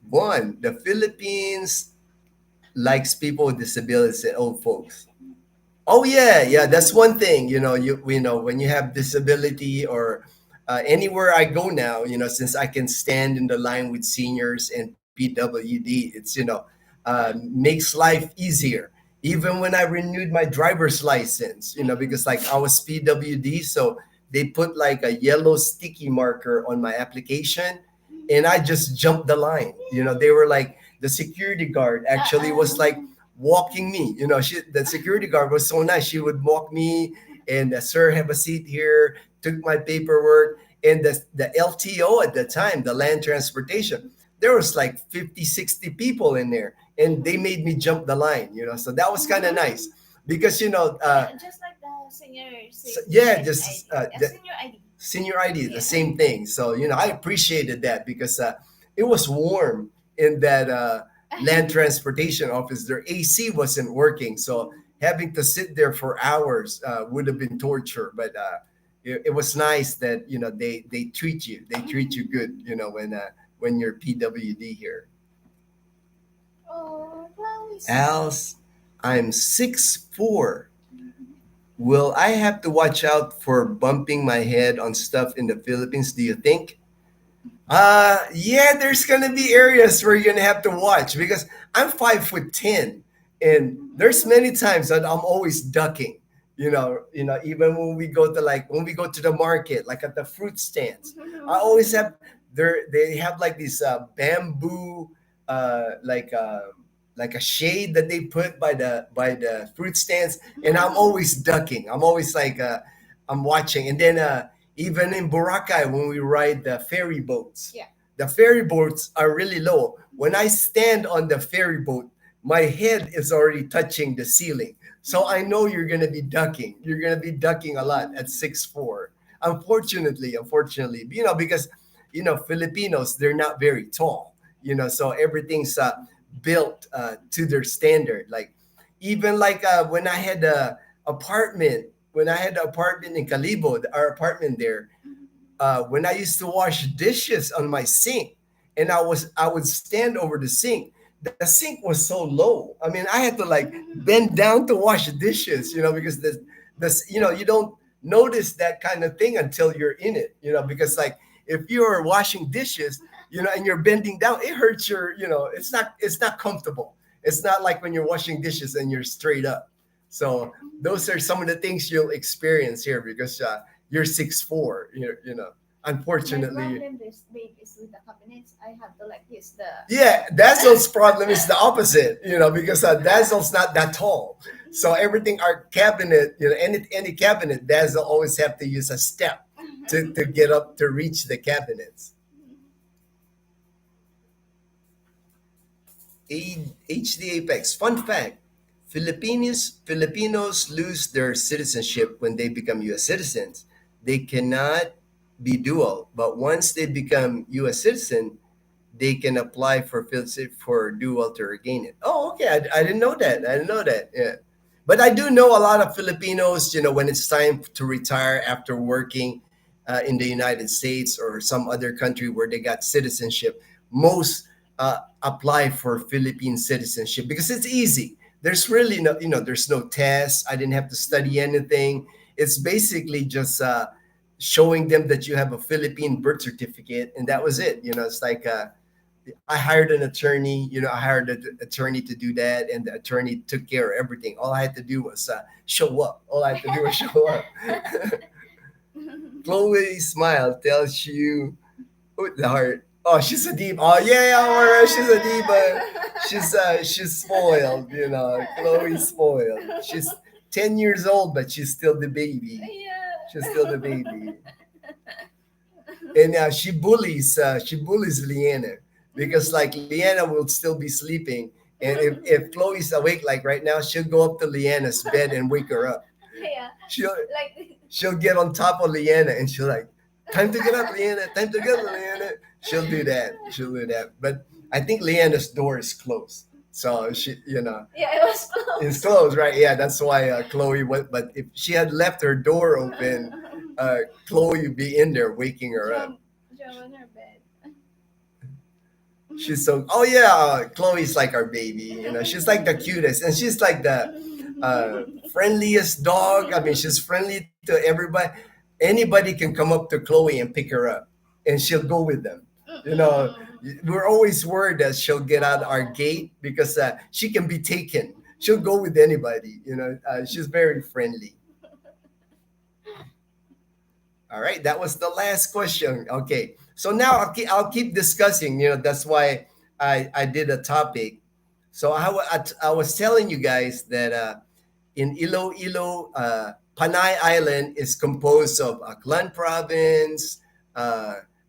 One, the Philippines likes people with disabilities and old folks. Oh yeah. That's one thing. When you have disability or anywhere I go now, since I can stand in the line with seniors and PWD, it's makes life easier. Even when I renewed my driver's license, because like I was PWD, so they put like a yellow sticky marker on my application, and I just jumped the line. They were like the security guard actually was like walking me. The security guard was so nice. She would walk me and sir, have a seat here. Took my paperwork and the LTO at the time, the land transportation. There was like 50, 60 people in there, and they made me jump the line. So that was kind of nice because Just like the senior yeah, ID. just Senior ID. senior ID, the Yeah. same thing. So I appreciated that because it was warm in that land transportation office. Their AC wasn't working, so having to sit there for hours would have been torture. But it was nice that they treat you good. When you're PWD here. Oh, Chloe's Als, I'm 6'4". Will I have to watch out for bumping my head on stuff in the Philippines? Do you think? Yeah, there's gonna be areas where you're gonna have to watch because I'm 5'10", and there's many times that I'm always ducking. Even when we go to the market, like at the fruit stands, I always have they have like these bamboo like like a shade that they put by the fruit stands, and I'm always ducking. I'm always like I'm watching, and then even in Boracay when we ride the ferry boats, Yeah. the ferry boats are really low. When I stand on the ferry boat, my head is already touching the ceiling. So I know you're gonna be ducking. You're gonna be ducking a lot at 6'4". Unfortunately, because Filipinos, they're not very tall. So everything's built to their standard. Like even like when I had the apartment in Calibo, our apartment there, when I used to wash dishes on my sink, and I would stand over the sink. The sink was so low. I mean, I had to like bend down to wash dishes, because this you don't notice that kind of thing until you're in it, because like if you're washing dishes, and you're bending down, it hurts it's not comfortable. It's not like when you're washing dishes and you're straight up. So those are some of the things you'll experience here because you're 6'4". My Unfortunately, problem is big is with the cabinets. I have to like use the yeah, Dazzle's problem is the opposite, because Dazzle's not that tall. So everything, our cabinet, any cabinet, Dazzle always have to use a step to get up to reach the cabinets. HD Apex. Fun fact: Filipinos lose their citizenship when they become U.S. citizens. They cannot be dual, but once they become U.S. citizen, they can apply for dual to regain it. Oh, okay. I didn't know that. I didn't know that. Yeah. But I do know a lot of Filipinos, when it's time to retire after working in the United States or some other country where they got citizenship, most apply for Philippine citizenship because it's easy. There's really no, there's no test. I didn't have to study anything. It's basically just showing them that you have a Philippine birth certificate, and that was it. It's like I hired an attorney. I hired an attorney to do that, and the attorney took care of everything. All I had to do was show up. All I had to do was show up. Chloe's smile tells you the heart. Oh, she's a diva. Oh yeah, Aurora, she's a diva. She's spoiled. Chloe's spoiled. She's 10 years old, but she's still the baby. Yeah. She's still the baby. And she bullies Leanna because like Leanna will still be sleeping, and if Chloe's awake like right now, she'll go up to Leanna's bed and wake her up. Yeah. She'll Like she'll get on top of Leanna and she'll like, time to get up, Leanna, time to get up, Leanna. She'll do that. She'll do that. But I think Leanna's door is closed. So yeah, it was close. it's closed, right? Yeah, that's why Chloe went. But if she had left her door open, Chloe would be in there waking her up. Joe in her bed. She's so, oh yeah, Chloe's like our baby. She's like the cutest. And she's like the friendliest dog. I mean, she's friendly to everybody. Anybody can come up to Chloe and pick her up, and she'll go with them. We're always worried that she'll get out our gate because she can be taken. She'll go with anybody. She's very friendly. All right, that was the last question. Okay, so now I'll keep discussing. That's why I did a topic. So I was telling you guys that in Iloilo, Panay Island is composed of Aklan Province,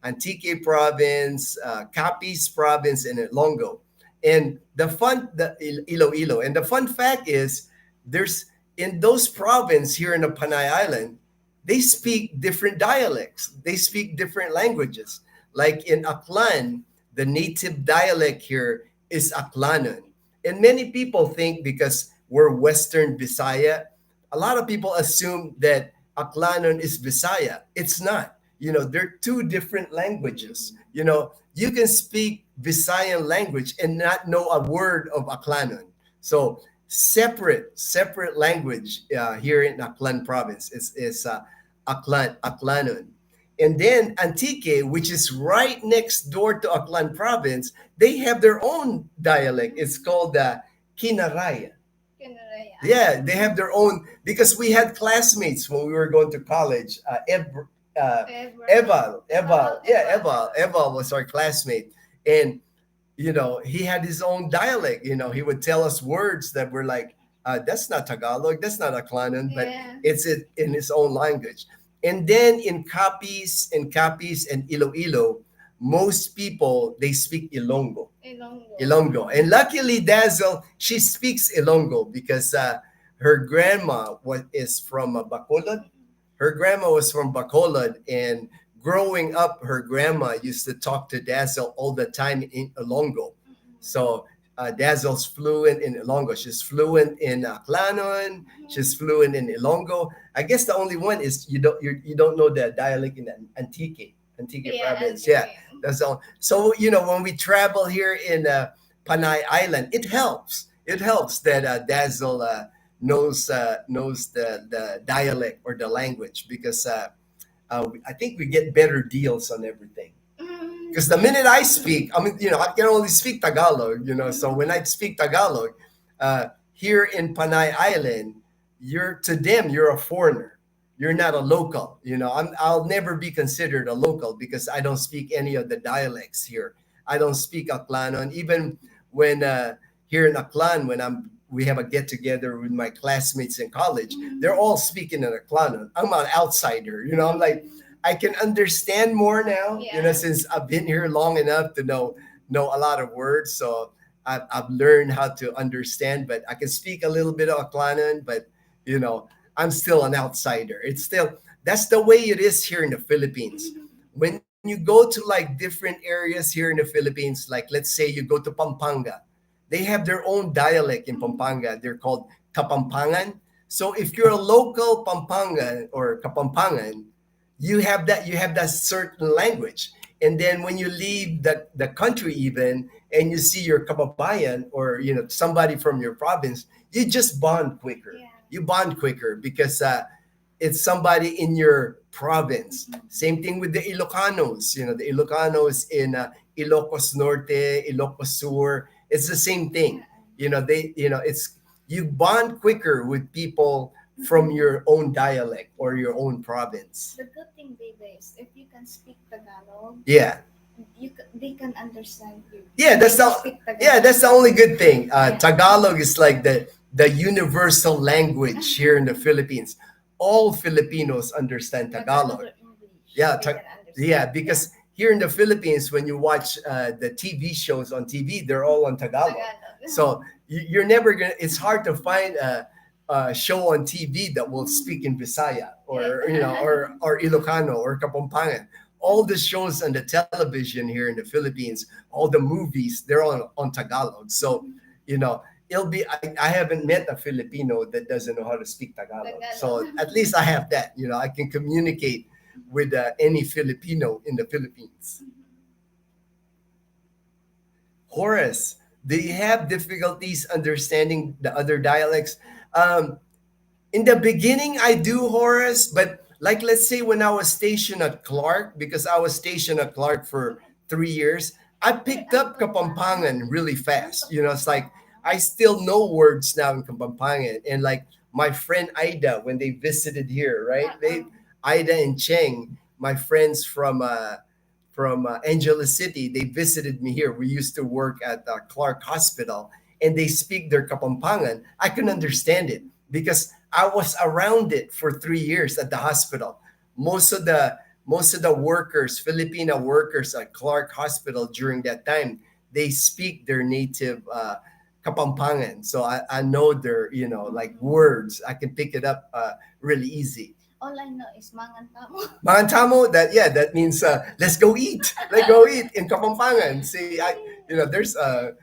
Antique Province, Capiz Province, and Ilonggo. And the Iloilo, and the fun fact is, there's in those provinces here in the Panay Island, they speak different dialects. They speak different languages. Like in Aklan, the native dialect here is Aklanon. And many people think because we're Western Visaya, a lot of people assume that Aklanon is Visaya. It's not. They're two different languages. You can speak Visayan language and not know a word of Aklanon. So separate language here in Aklan province is Aklanon. And then Antique, which is right next door to Aklan province, they have their own dialect. It's called Kinaraya. Yeah, they have their own, because we had classmates when we were going to college. Eval was our classmate, and he had his own dialect. He would tell us words that were like, that's not Tagalog, that's not Aklanon, but it's in his own language. And then in Capiz and Iloilo, most people, they speak Ilonggo. And luckily Dazel, she speaks Ilonggo because her grandma is from Bacolod. Her grandma was from Bacolod, and growing up, her grandma used to talk to Dazel all the time in Ilonggo. So Dazel's fluent in Ilonggo. She's fluent in Aklanon. She's fluent in Ilonggo. I guess the only one is you don't know the dialect in Antique province. Yeah, that's all. So when we travel here in Panay Island, it helps. It helps that Dazel knows the dialect or the language, because I think we get better deals on everything. Because the minute I speak, I can only speak Tagalog, So when I speak Tagalog, here in Panay Island, to them you're a foreigner. You're not a local. I'll never be considered a local because I don't speak any of the dialects here. I don't speak Aklanon. Even when here in Aklan, when we have a get together with my classmates in college, they're all speaking in Aklanon. I'm an outsider. I'm like, I can understand more now, Yeah. since I've been here long enough to know a lot of words. So I've learned how to understand, but I can speak a little bit of Aklanan, but you know, I'm still an outsider. It's still That's the way it is here in the Philippines. When you go to like different areas here in the Philippines, like let's say you go to Pampanga, they have their own dialect in Pampanga. They're called Kapampangan. So if you're a local Pampangan or Kapampangan, you have that certain language. And then when you leave the country even and you see your kababayan or somebody from your province, you just bond quicker. Yeah. You bond quicker because it's somebody in your province. Same thing with the Ilocanos. The Ilocanos in Ilocos Norte, Ilocos Sur. It's the same Yeah. thing. It's you bond quicker with people from your own dialect or your own province. The good thing, baby, is if you can speak Tagalog, Yeah, they can understand you. yeah. That's If you the speak yeah. Tagalog. That's the only good thing. Yeah. Tagalog is like the universal language here in the Philippines. All Filipinos understand But Tagalog. another English, Yeah, they can understand. yeah, because here in the Philippines, when you watch the TV shows on TV, they're all on Tagalog. Tagalog. So you're never gonna. It's hard to find a show on TV that will speak in Bisaya or or Ilocano or Kapampangan. All the shows on the television here in the Philippines, all the movies, they're all on Tagalog. So you know, I haven't met a Filipino that doesn't know how to speak Tagalog. So Tagalog. at least I have that. I can communicate with any Filipino in the Philippines. Horace, do you have difficulties understanding the other dialects? Um, in the beginning, I do, Horace, but like let's say when I was stationed at Clark, because I was stationed at Clark for 3 years, I picked up Kapampangan really fast. It's like I still know words now in Kapampangan. And like my friend Ida, when they visited here, right? Ida and Cheng, my friends from Angeles City, they visited me here. We used to work at Clark Hospital, and they speak their Kapampangan. I can understand it because I was around it for 3 years at the hospital. Most of the workers, Filipino workers at Clark Hospital during that time, they speak their native Kapampangan. So I know their like words. I can pick it up really easy. All I know is mangan tamo. Mantamo, that means let's go eat. Let's go eat in Kapampangan. See, there's Mangan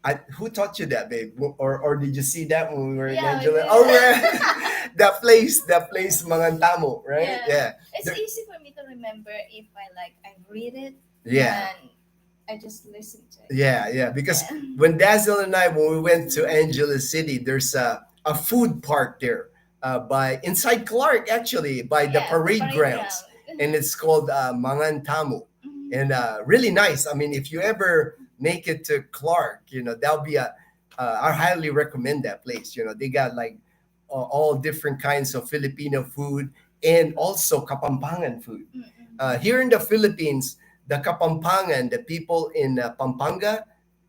tamo. who taught you that, babe? Or did you see that when we were in Yeah, we Angela? did. Oh, yeah. that place, Mangantamo, right? Yeah. It's There- easy for me to remember if I read it. Yeah. And I just listen to it. Yeah. Because Yeah. when Dazel and I, when we went to Angeles City, there's a food park there by inside Clark, actually, by the Yeah, parade grounds. And it's called Mangantamo. Mhm. And really nice. I mean, if you ever make it to Clark, that'll be I highly recommend that place. They got like all different kinds of Filipino food and also Kapampangan food. Mm-mm. Here in the Philippines, the Kapampangan, the people in Pampanga,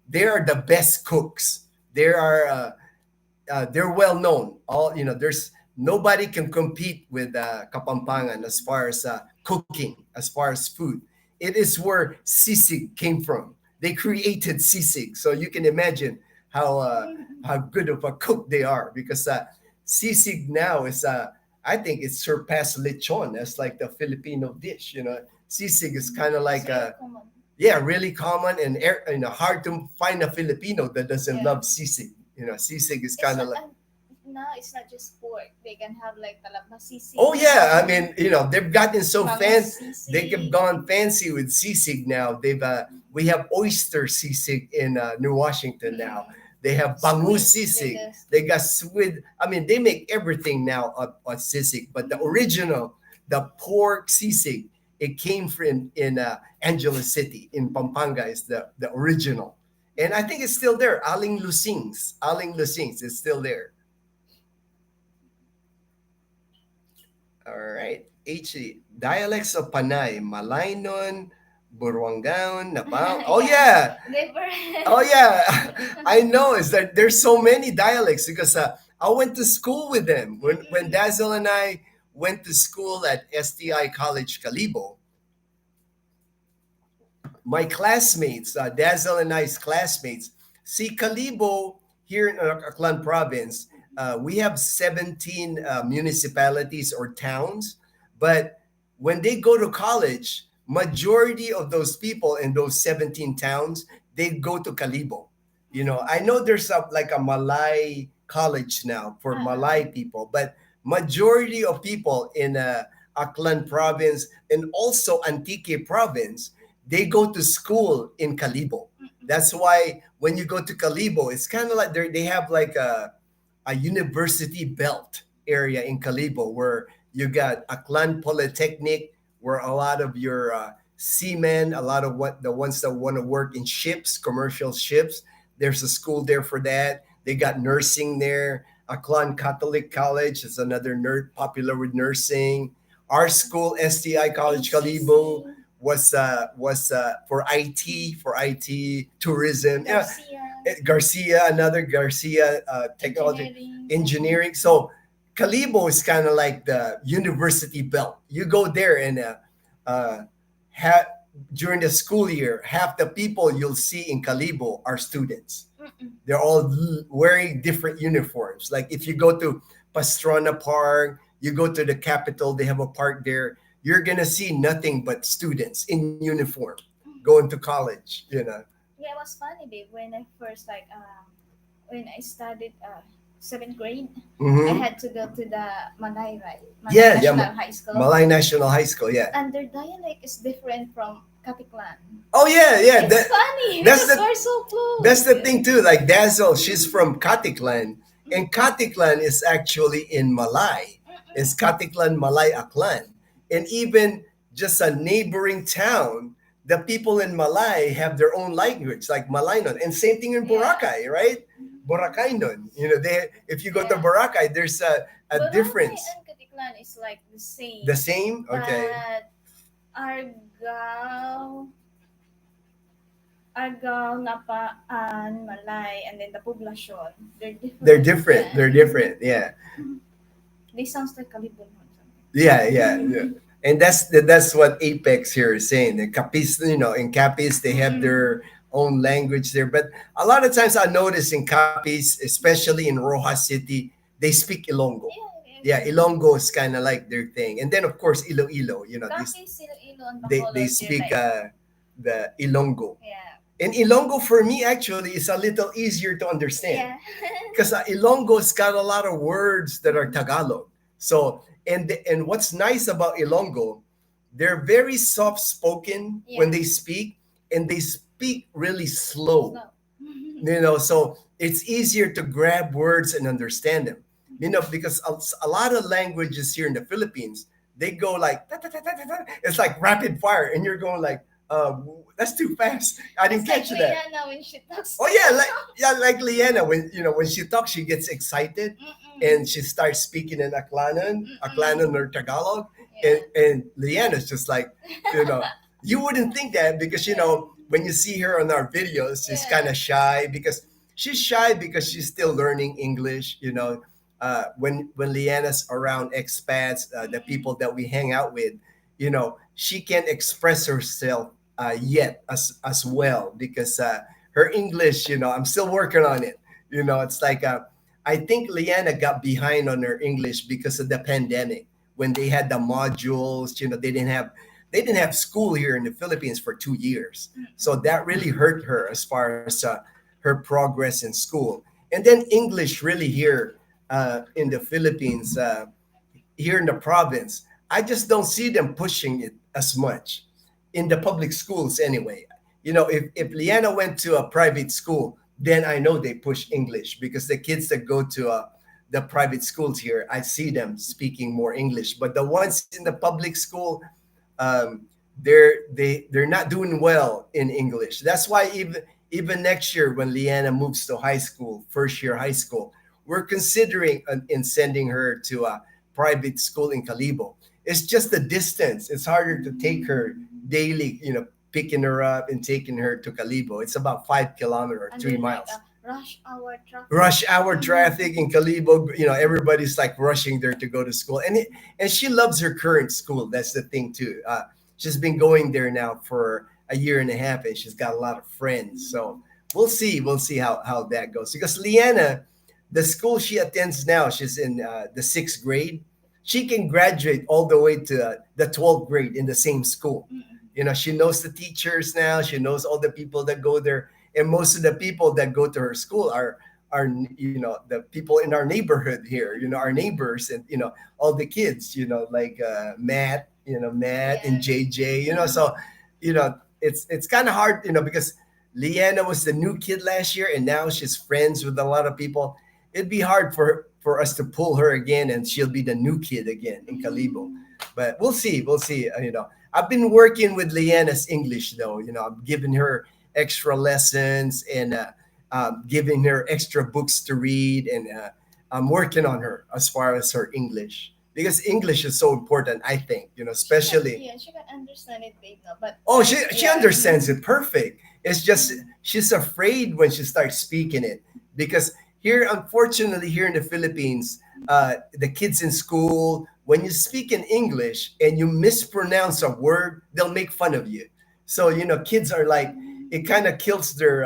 they are the best cooks. They're well known. There's nobody can compete with Kapampangan as far as cooking, as far as food. It is where sisig came from. They created sisig, so you can imagine how good of a cook they are. Because sisig now is I think it surpassed lechon as like the Filipino dish. Sisig is kind of like It's very common. yeah, really common and hard to find a Filipino that doesn't Yeah. love sisig. Sisig is kind of like. Now it's not just pork. They can have like talabasisi. Oh yeah, I mean, they've gotten so fancy. Mango They've sisig. gone fancy with sisig now. We have oyster sisig in New Washington now. They have bangu Squid, sisig. because- They got squid. I mean, they make everything now on sisig. But the original, the pork sisig, it came from in Angeles City in Pampanga is the original, and I think it's still there. Aling Lusings is still there. All right. Dialects of Panay, Malaynon, Buruangaon, Nabao. Oh yeah. Different. Oh yeah. I know. Is that there's so many dialects because I went to school with them when Dazzle and I went to school at STI College Calibo, my classmates, Dazel and I's classmates, see Calibo here in Aklan province, we have 17 municipalities or towns, but when they go to college, majority of those people in those 17 towns, they go to Calibo. I know there's like a Malay college now for Malay people, but majority of people in Aklan province and also Antique province, they go to school in Calibo. That's why when you go to Calibo, it's kind of like they have like a university belt area in Calibo where you got Aklan Polytechnic, where a lot of your seamen, a lot of what the ones that want to work in ships, commercial ships, there's a school there for that. They got nursing there. Aklan Catholic College is another popular with nursing. Our school, STI College Calibo, was for IT tourism. Yeah, Garcia, another Garcia technology engineering. So Calibo is kind of like the university belt. You go there and uh, ha- during the school year, half the people you'll see in Calibo are students. They're all wearing different uniforms. Like if you go to Pastrana Park, you go to the Capitol, they have a park there. You're gonna see nothing but students in uniform going to college. Yeah, it was funny, babe. When I first when I studied seventh grade, I Hmm. had to go to the Malay, right? Malay Yeah, yeah, National High School, Malay National High School. Yeah. and their dialect is different from Katiklan. Oh yeah, yeah. It's funny That's because the we're so That's close. the thing too. Like Dazzle, she's from Katiklan, and Katiklan is actually in Malay. It's Katiklan Malay Aklan, and even just a neighboring town, the people in Malay have their own language, like Malaynon, and same thing in Yeah. Boracay, right? Boracay nun. They if you go to Yeah. Boracay, there's a Boracay difference. and Katiklan is like the same. The same, okay. But Argao, Argao, Napaan, Malay, and then the Poblacion, they're different. They're different. Yeah. They sounds like Kalibon. Yeah, yeah, yeah. And that's what Apex here is saying. The Capiz, in Capiz they have their own language there. But a lot of times I notice in Capiz, especially in Rojas City, they speak Ilonggo. Yeah, Ilonggo is kind of like their thing. And then of course Iloilo, Capiz, Iloilo, and they Bacolod, speak they're like, the Ilonggo. yeah. And Ilonggo for me actually is a little easier to understand. Yeah. Because Ilonggo's got a lot of words that are Tagalog. So and what's nice about Ilonggo, they're very soft spoken when they speak, and they speak really slow. So it's easier to grab words and understand them. Because a lot of languages here in the Philippines, they go like "Ta, ta, ta, ta, ta, ta." It's like rapid fire, and you're going like, that's too fast. I didn't catch like that. Liana when she talks. Oh like Liana when she talks, she gets excited and she starts speaking in Aklanon or Tagalog, and Liana's just like, you wouldn't think that because when you see her on our videos, she's kind of shy because she's still learning English. When Liana's around expats, the people that we hang out with, she can't express herself yet as well because her English, I'm still working on it. It's like I think Liana got behind on her English because of the pandemic when they had the modules. They didn't have school here in the Philippines for 2 years, so that really hurt her as far as her progress in school. And then English really here in the Philippines, here in the province, I just don't see them pushing it as much in the public schools anyway. If Liana went to a private school, then I know they push English because the kids that go to the private schools here, I see them speaking more English. But the ones in the public school, um, they're not doing well in English. That's why even next year when Liana moves to high school, first year high school, we're considering in sending her to a private school in Calibo. It's just the distance. It's harder to take her daily, picking her up and taking her to Calibo. It's about 5 kilometers or And 3 they're like miles. rush hour traffic. Rush hour traffic in Kalibo, everybody's like rushing there to go to school. And she loves her current school. That's the thing too. She's been going there now for a year and a half, and she's got a lot of friends. So we'll see how that goes. Because Leanna, the school she attends now, she's in the sixth grade. She can graduate all the way to the 12th grade in the same school. She knows the teachers now. She knows all the people that go there, and most of the people that go to her school are the people in our neighborhood here. Our neighbors, and all the kids. Like Matt. Matt and Yes. JJ. So it's kind of hard. Because Leanna was the new kid last year, and now she's friends with a lot of people. It'd be hard for us to pull her again, and she'll be the new kid again in Kalibo. But we'll see. We'll see. I've been working with Leanna's English though. I'm giving her extra lessons, and giving her extra books to read, and I'm working on her as far as her English, because English is so important. I think especially. Yeah, she can understand it, babe, no, but Oh, she yeah. understands it perfect. It's just she's afraid when she starts speaking it, because here, unfortunately, here in the Philippines, the kids in school, when you speak in English and you mispronounce a word, they'll make fun of you. So kids are like, it kind of kills their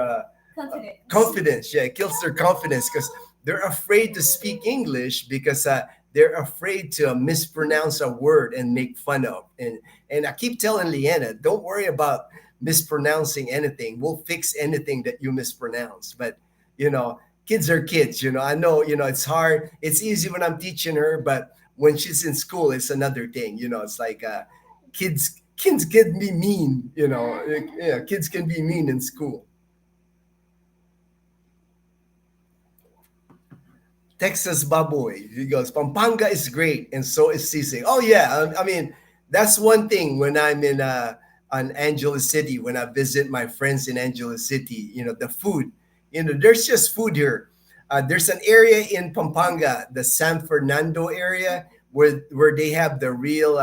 Confidence. confidence. Yeah, it kills their confidence because they're afraid to speak English, because they're afraid to mispronounce a word and make fun of. And I keep telling Leanna, don't worry about mispronouncing anything. We'll fix anything that you mispronounce. But you know, kids are kids. I know. It's hard. It's easy when I'm teaching her, but when she's in school, it's another thing. It's like kids can be mean. Yeah, kids can be mean in school. Texas Baboy. He goes, Pampanga is great, and so is Sisig. Oh yeah, I mean that's one thing when I'm in Angeles City, when I visit my friends in Angeles City. The food. There's just food here. There's an area in Pampanga, the San Fernando area, where they have the real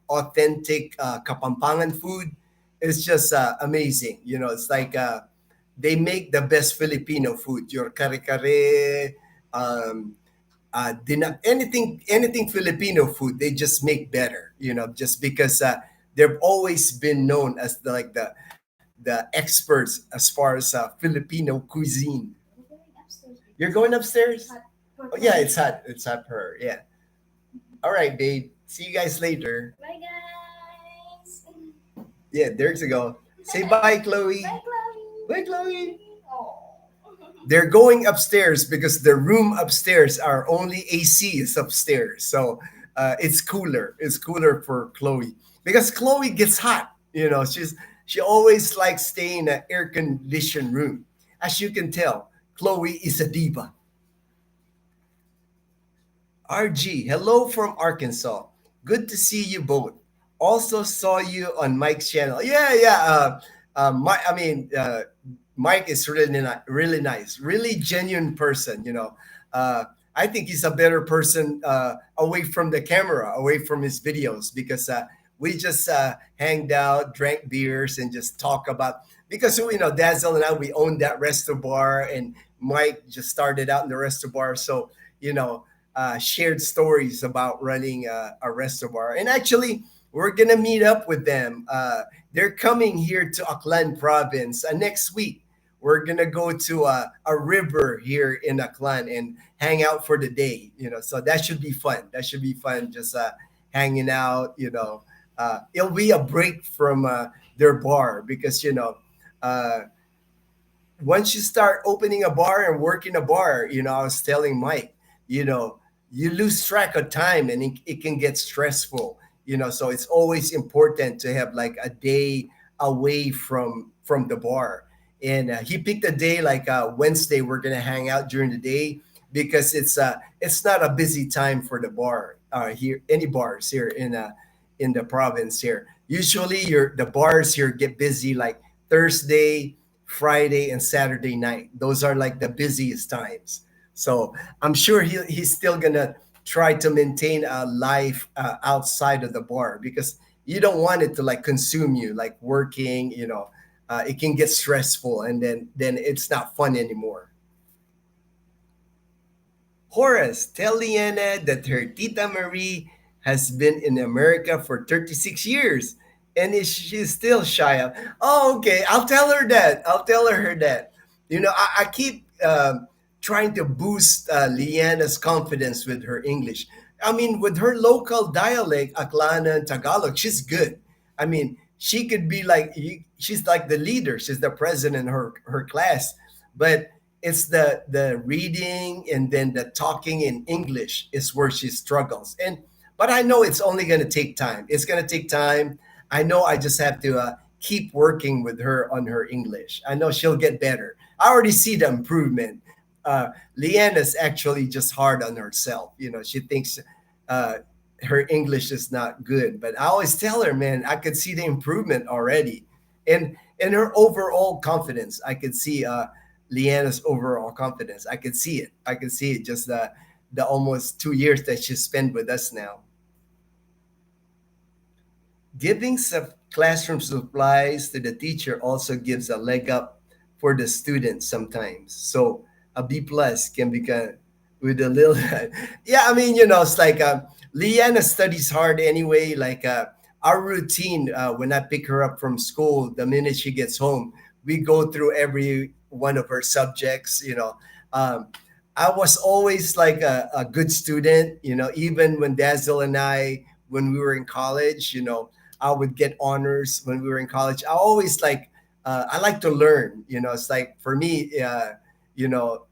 authentic Kapampangan food. It's just amazing. It's like they make the best Filipino food. Your kare-kare, um, anything Filipino food, they just make better. Just because they've always been known as the experts as far as Filipino cuisine. We're going upstairs, babe. You're going upstairs? Hot Oh yeah, purple. it's hot. It's hot for her. Yeah. All right, babe. See you guys later. Bye, guys. Yeah, there's a go. Say bye, Chloe. Bye, Bye, Chloe. Chloe. Oh. They're going upstairs because the room upstairs, are only AC is upstairs, so it's cooler. It's cooler for Chloe because Chloe gets hot. She always likes staying in an air conditioned room. As you can tell, Chloe is a diva. RG, hello from Arkansas. Good to see you both. Also saw you on Mike's channel. Yeah, yeah. Mike is really nice, really genuine person. I think he's a better person away from the camera, away from his videos, because we just hanged out, drank beers, and just talk about. Because Dazel and I, we own that resto bar, and Mike just started out in the resto bar, so you know shared stories about running a resto bar. And actually, we're gonna meet up with them. They're coming here to Aklan province next week. We're gonna go to a river here in Aklan and hang out for the day. So that should be fun. That should be fun. Just hanging out. It'll be a break from their bar because uh, once you start opening a bar and working a bar, I was telling Mike, you know, you lose track of time and it can get stressful. So it's always important to have like a day away from the bar. And he picked a day like Wednesday. We're gonna hang out during the day because it's not a busy time for the bar here. Any bars here in the province here. Usually, the bars here get busy like Thursday, Friday, and Saturday night. Those are like the busiest times. So I'm sure he's still gonna try to maintain a life outside of the bar because you don't want it to like consume you, like working. It can get stressful, and then it's not fun anymore. Horace, tell Leanna that her Tita Marie has been in America for 36 years and she's still shy of. Oh, okay. I'll tell her that. I'll tell her that. I keep trying to boost Leanna's confidence with her English. I mean, with her local dialect, Aklana and Tagalog, she's good. I mean, she could be like, she's like the leader. She's the president in her class. But it's the reading and then the talking in English is where she struggles. But I know it's only going to take time. It's going to take time. I know I just have to keep working with her on her English. I know she'll get better. I already see the improvement. Leanna's actually just hard on herself. She thinks uh, her English is not good. But I always tell her, man, I could see the improvement already, and her overall confidence. I could see Leanna's overall confidence. I could see it. I could see it. Just the almost 2 years that she spent with us now. Giving some classroom supplies to the teacher also gives a leg up for the students sometimes. So a B plus can become with a little. Yeah, I mean, it's like Leanna studies hard anyway. Like our routine when I pick her up from school, the minute she gets home, we go through every one of her subjects. Um, I was always like a good student. Even when Dazzle and I, when we were in college, I would get honors when we were in college. I always like, I like to learn. It's like for me,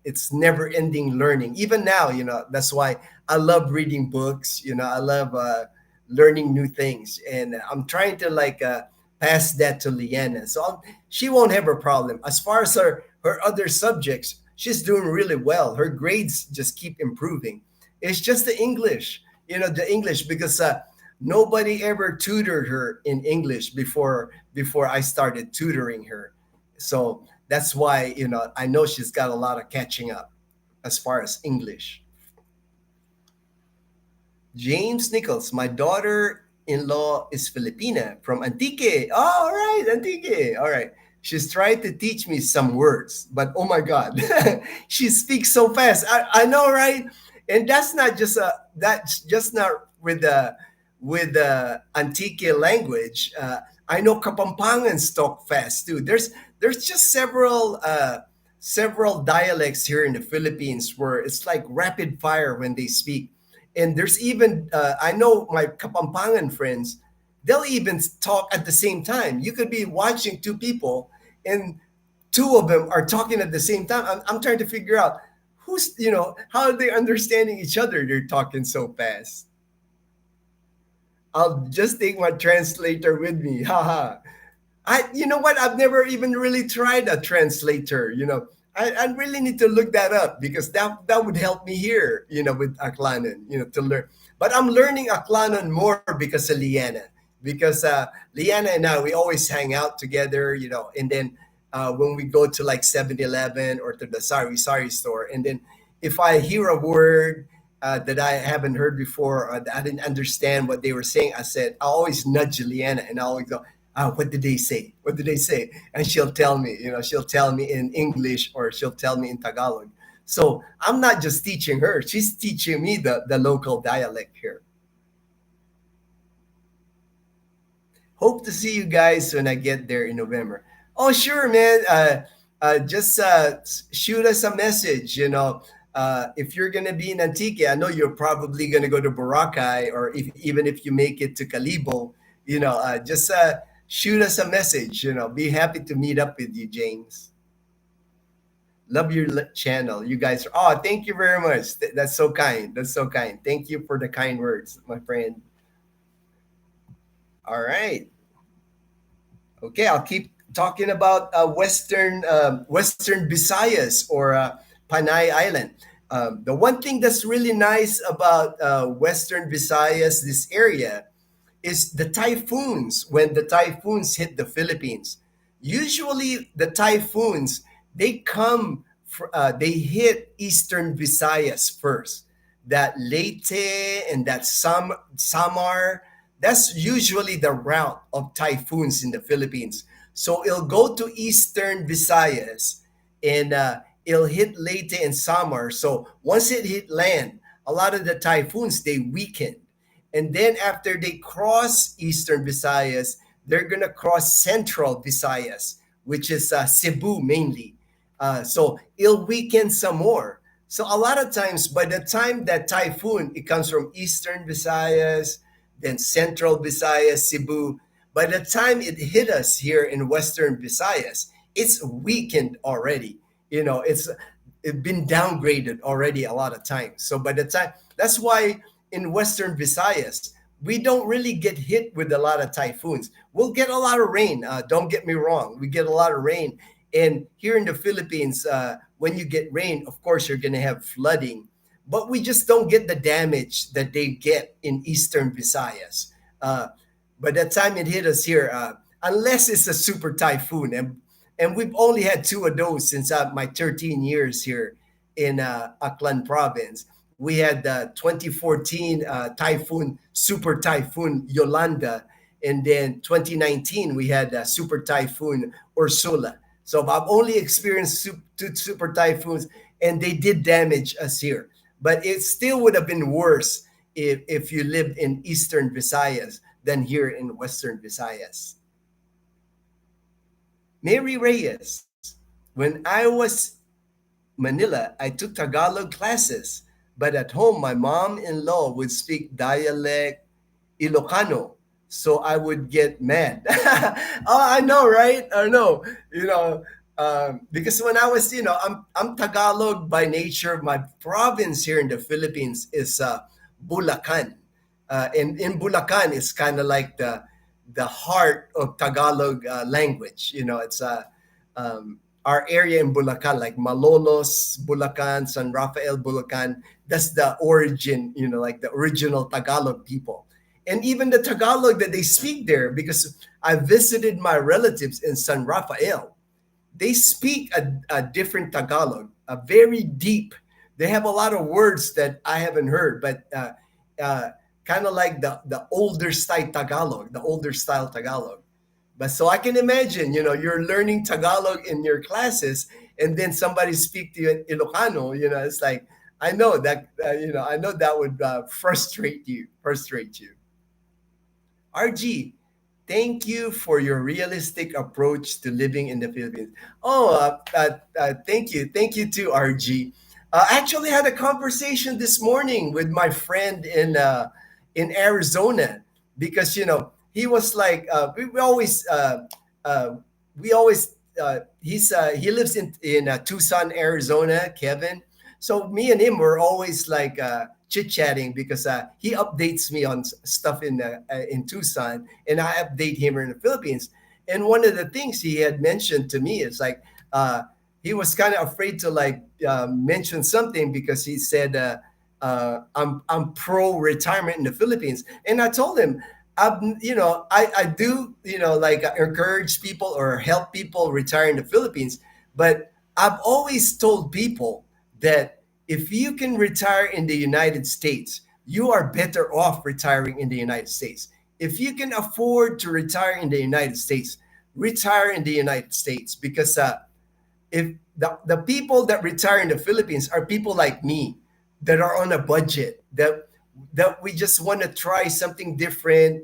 it's never ending learning. Even now, that's why I love reading books. I love learning new things. And I'm trying to like pass that to Leanna. So she won't have a problem. As far as her other subjects, she's doing really well. Her grades just keep improving. It's just the English, because nobody ever tutored her in English before I started tutoring her. So that's why I know she's got a lot of catching up as far as English. James Nichols, my daughter-in-law is Filipina from Antique. Oh, all right, Antique. All right. She's trying to teach me some words, but oh my God, she speaks so fast. I know, right? And that's just not with the Antique language. I know Kapampangans talk fast too. There's just several dialects here in the Philippines where it's like rapid fire when they speak. And there's even I know my Kapampangan friends, they'll even talk at the same time. You could be watching two people and two of them are talking at the same time. I'm trying to figure out how are they understanding each other? They're talking so fast. I'll just take my translator with me. Haha. You know what? I've never even really tried a translator. I really need to look that up because that would help me here. With Aklanon. To learn. But I'm learning Aklanon more because of Liana. Because Liana and I, we always hang out together. And then when we go to like 7-Eleven or to the Sari Sari store, and then if I hear a word that I haven't heard before, or that I didn't understand what they were saying, I always nudge Liana and I always go, what did they say? What did they say? And she'll tell me, she'll tell me in English or she'll tell me in Tagalog. So I'm not just teaching her, she's teaching me the local dialect here. Hope to see you guys when I get there in November. Oh, sure, man. Just shoot us a message. If you're gonna be in Antique, I know you're probably gonna go to Boracay, or even if you make it to Calibo, just shoot us a message. Be happy to meet up with you, James. Love your channel. You guys are. Oh, thank you very much. That's so kind. That's so kind. Thank you for the kind words, my friend. All right. Okay, I'll keep talking about Western Visayas or Panay Island. The one thing that's really nice about Western Visayas, this area, is the typhoons. When the typhoons hit the Philippines, usually the typhoons they hit Eastern Visayas first. That Leyte and that Samar, that's usually the route of typhoons in the Philippines. So it'll go to Eastern Visayas, and it'll hit Leyte and Samar. So once it hit land, a lot of the typhoons they weaken, and then after they cross eastern Visayas, they're gonna cross central Visayas, which is Cebu mainly. So it'll weaken some more. So a lot of times, by the time that typhoon it comes from eastern Visayas, then central Visayas, Cebu. By the time it hit us here in western Visayas, it's weakened already. It's been downgraded already a lot of times. So by the time, that's why in western Visayas we don't really get hit with a lot of typhoons. We'll get a lot of rain. Don't get me wrong, we get a lot of rain. And here in the Philippines, when you get rain, of course you're gonna have flooding, but we just don't get the damage that they get in eastern Visayas. Uh, by the time it hit us here, unless it's a super typhoon, and we've only had two of those since my 13 years here in Aklan province. We had the 2014 typhoon, super typhoon Yolanda, and then 2019 we had super typhoon Ursula. So I've only experienced two super typhoons, and they did damage us here. But it still would have been worse if you lived in eastern Visayas than here in western Visayas. Mary Reyes, when I was Manila, I took Tagalog classes, but at home my mom-in-law would speak dialect Ilocano, so I would get mad. Oh, I know, right? I know, you know, because when I was, I'm Tagalog by nature. My province here in the Philippines is Bulacan, and in Bulacan, it's kind of like the heart of Tagalog language. It's our area in Bulacan, like Malolos, Bulacan, San Rafael, Bulacan. That's the origin, like the original Tagalog people. And even the Tagalog that they speak there, because I visited my relatives in San Rafael, they speak a different Tagalog, a very deep. They have a lot of words that I haven't heard, but kind of like the older style Tagalog, the older style Tagalog. But so I can imagine, you're learning Tagalog in your classes, and then somebody speak to you in Ilocano. It's like I know that I know that would frustrate you. RG, thank you for your realistic approach to living in the Philippines. Oh, thank you too, RG. I actually had a conversation this morning with my friend in Arizona, because he was like uh, we always he lives in Tucson, Arizona, Kevin. So me and him were always like chit chatting, because he updates me on stuff in Tucson, and I update him in the Philippines. And one of the things he had mentioned to me is like he was kind of afraid to like mention something, because he said I'm pro retirement in the Philippines, and I told him. I do, like encourage people or help people retire in the Philippines, but I've always told people that if you can retire in the United States, you are better off retiring in the United States. If you can afford to retire in the United States, retire in the United States, because if the people that retire in the Philippines are people like me that are on a budget, that we just want to try something different.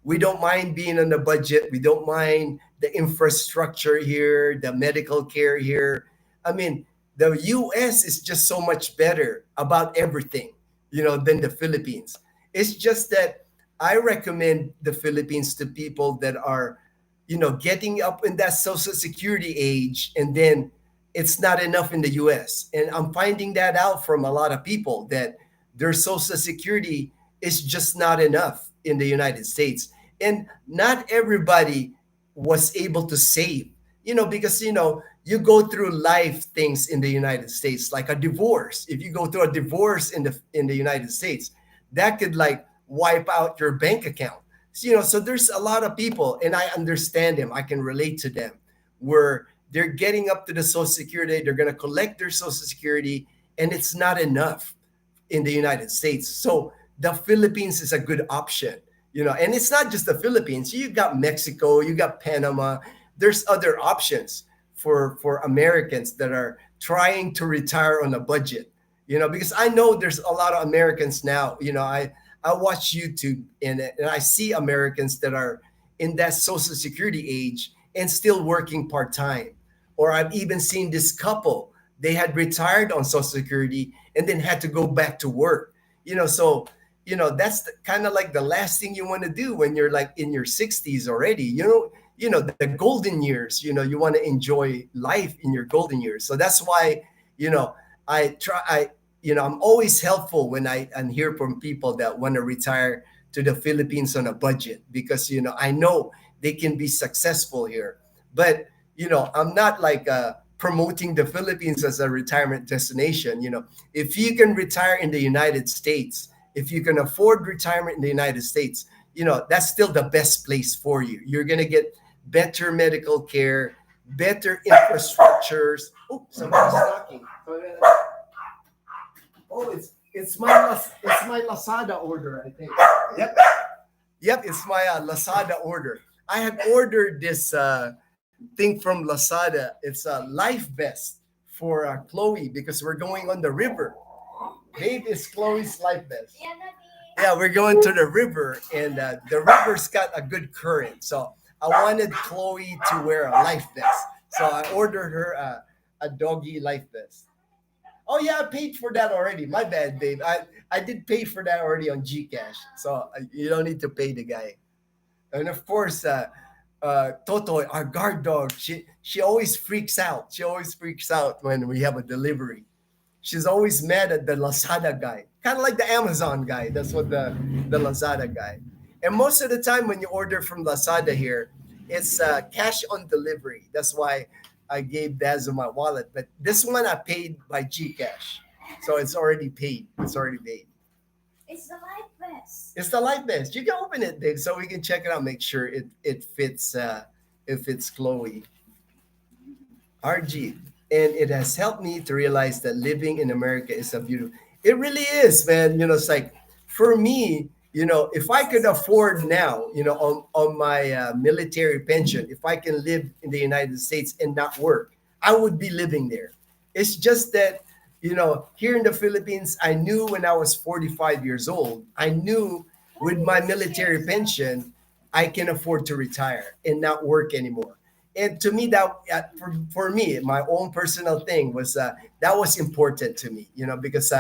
We don't mind being on the budget. We don't mind the infrastructure here, the medical care here. I mean, the US is just so much better about everything, than the Philippines. It's just that I recommend the Philippines to people that are, getting up in that social security age, and then it's not enough in the US. And I'm finding that out from a lot of people that their social security is just not enough in the United States. And not everybody was able to save, because, you go through life things in the United States, like a divorce. If you go through a divorce in the United States, that could like wipe out your bank account. So there's a lot of people, and I understand them. I can relate to them, where they're getting up to the Social Security, they're going to collect their Social Security, and it's not enough in the United States. So the Philippines is a good option, and it's not just the Philippines. You got Mexico, you got Panama. There's other options for Americans that are trying to retire on a budget. Because I know there's a lot of Americans now. I watch YouTube, and I see Americans that are in that Social Security age and still working part time. Or I've even seen this couple, they had retired on Social Security and then had to go back to work. So that's kind of like the last thing you want to do when you're like in your 60s already. The golden years. You want to enjoy life in your golden years. So that's why you know I try. I'm always helpful when I hear from people that want to retire to the Philippines on a budget, because I know they can be successful here. But I'm not like promoting the Philippines as a retirement destination. If you can retire in the United States, if you can afford retirement in the United States, that's still the best place for you. You're gonna get better medical care, better infrastructures. Oh, somebody's knocking. Oh, it's my Lazada order, I think. Yep, yep, it's my Lazada order. I had ordered this thing from Lazada. It's a life vest for Chloe, because we're going on the river. Babe is Chloe's life vest. Yeah, we're going to the river, and the river's got a good current. So I wanted Chloe to wear a life vest. So I ordered her a doggy life vest. Oh yeah, I paid for that already. My bad, babe. I did pay for that already on Gcash, so you don't need to pay the guy. And of course, Toto, our guard dog, she always freaks out. She always freaks out when we have a delivery. She's always mad at the Lazada guy, kind of like the Amazon guy. That's what the Lazada guy. And most of the time when you order from Lazada here, it's cash on delivery. That's why I gave Dazzle my wallet. But this one I paid by Gcash, so it's already paid. It's already paid. It's the light vest. It's the light vest. You can open it, Dave, so we can check it out. Make sure it fits. It fits Chloe. RG, and it has helped me to realize that living in America is a beautiful. It really is, man. It's like, for me, if I could afford now, on my military pension, if I can live in the United States and not work, I would be living there. It's just that, here in the Philippines, I knew when I was 45 years old, I knew with my military pension, I can afford to retire and not work anymore. And to me, that for me, my own personal thing was that was important to me, because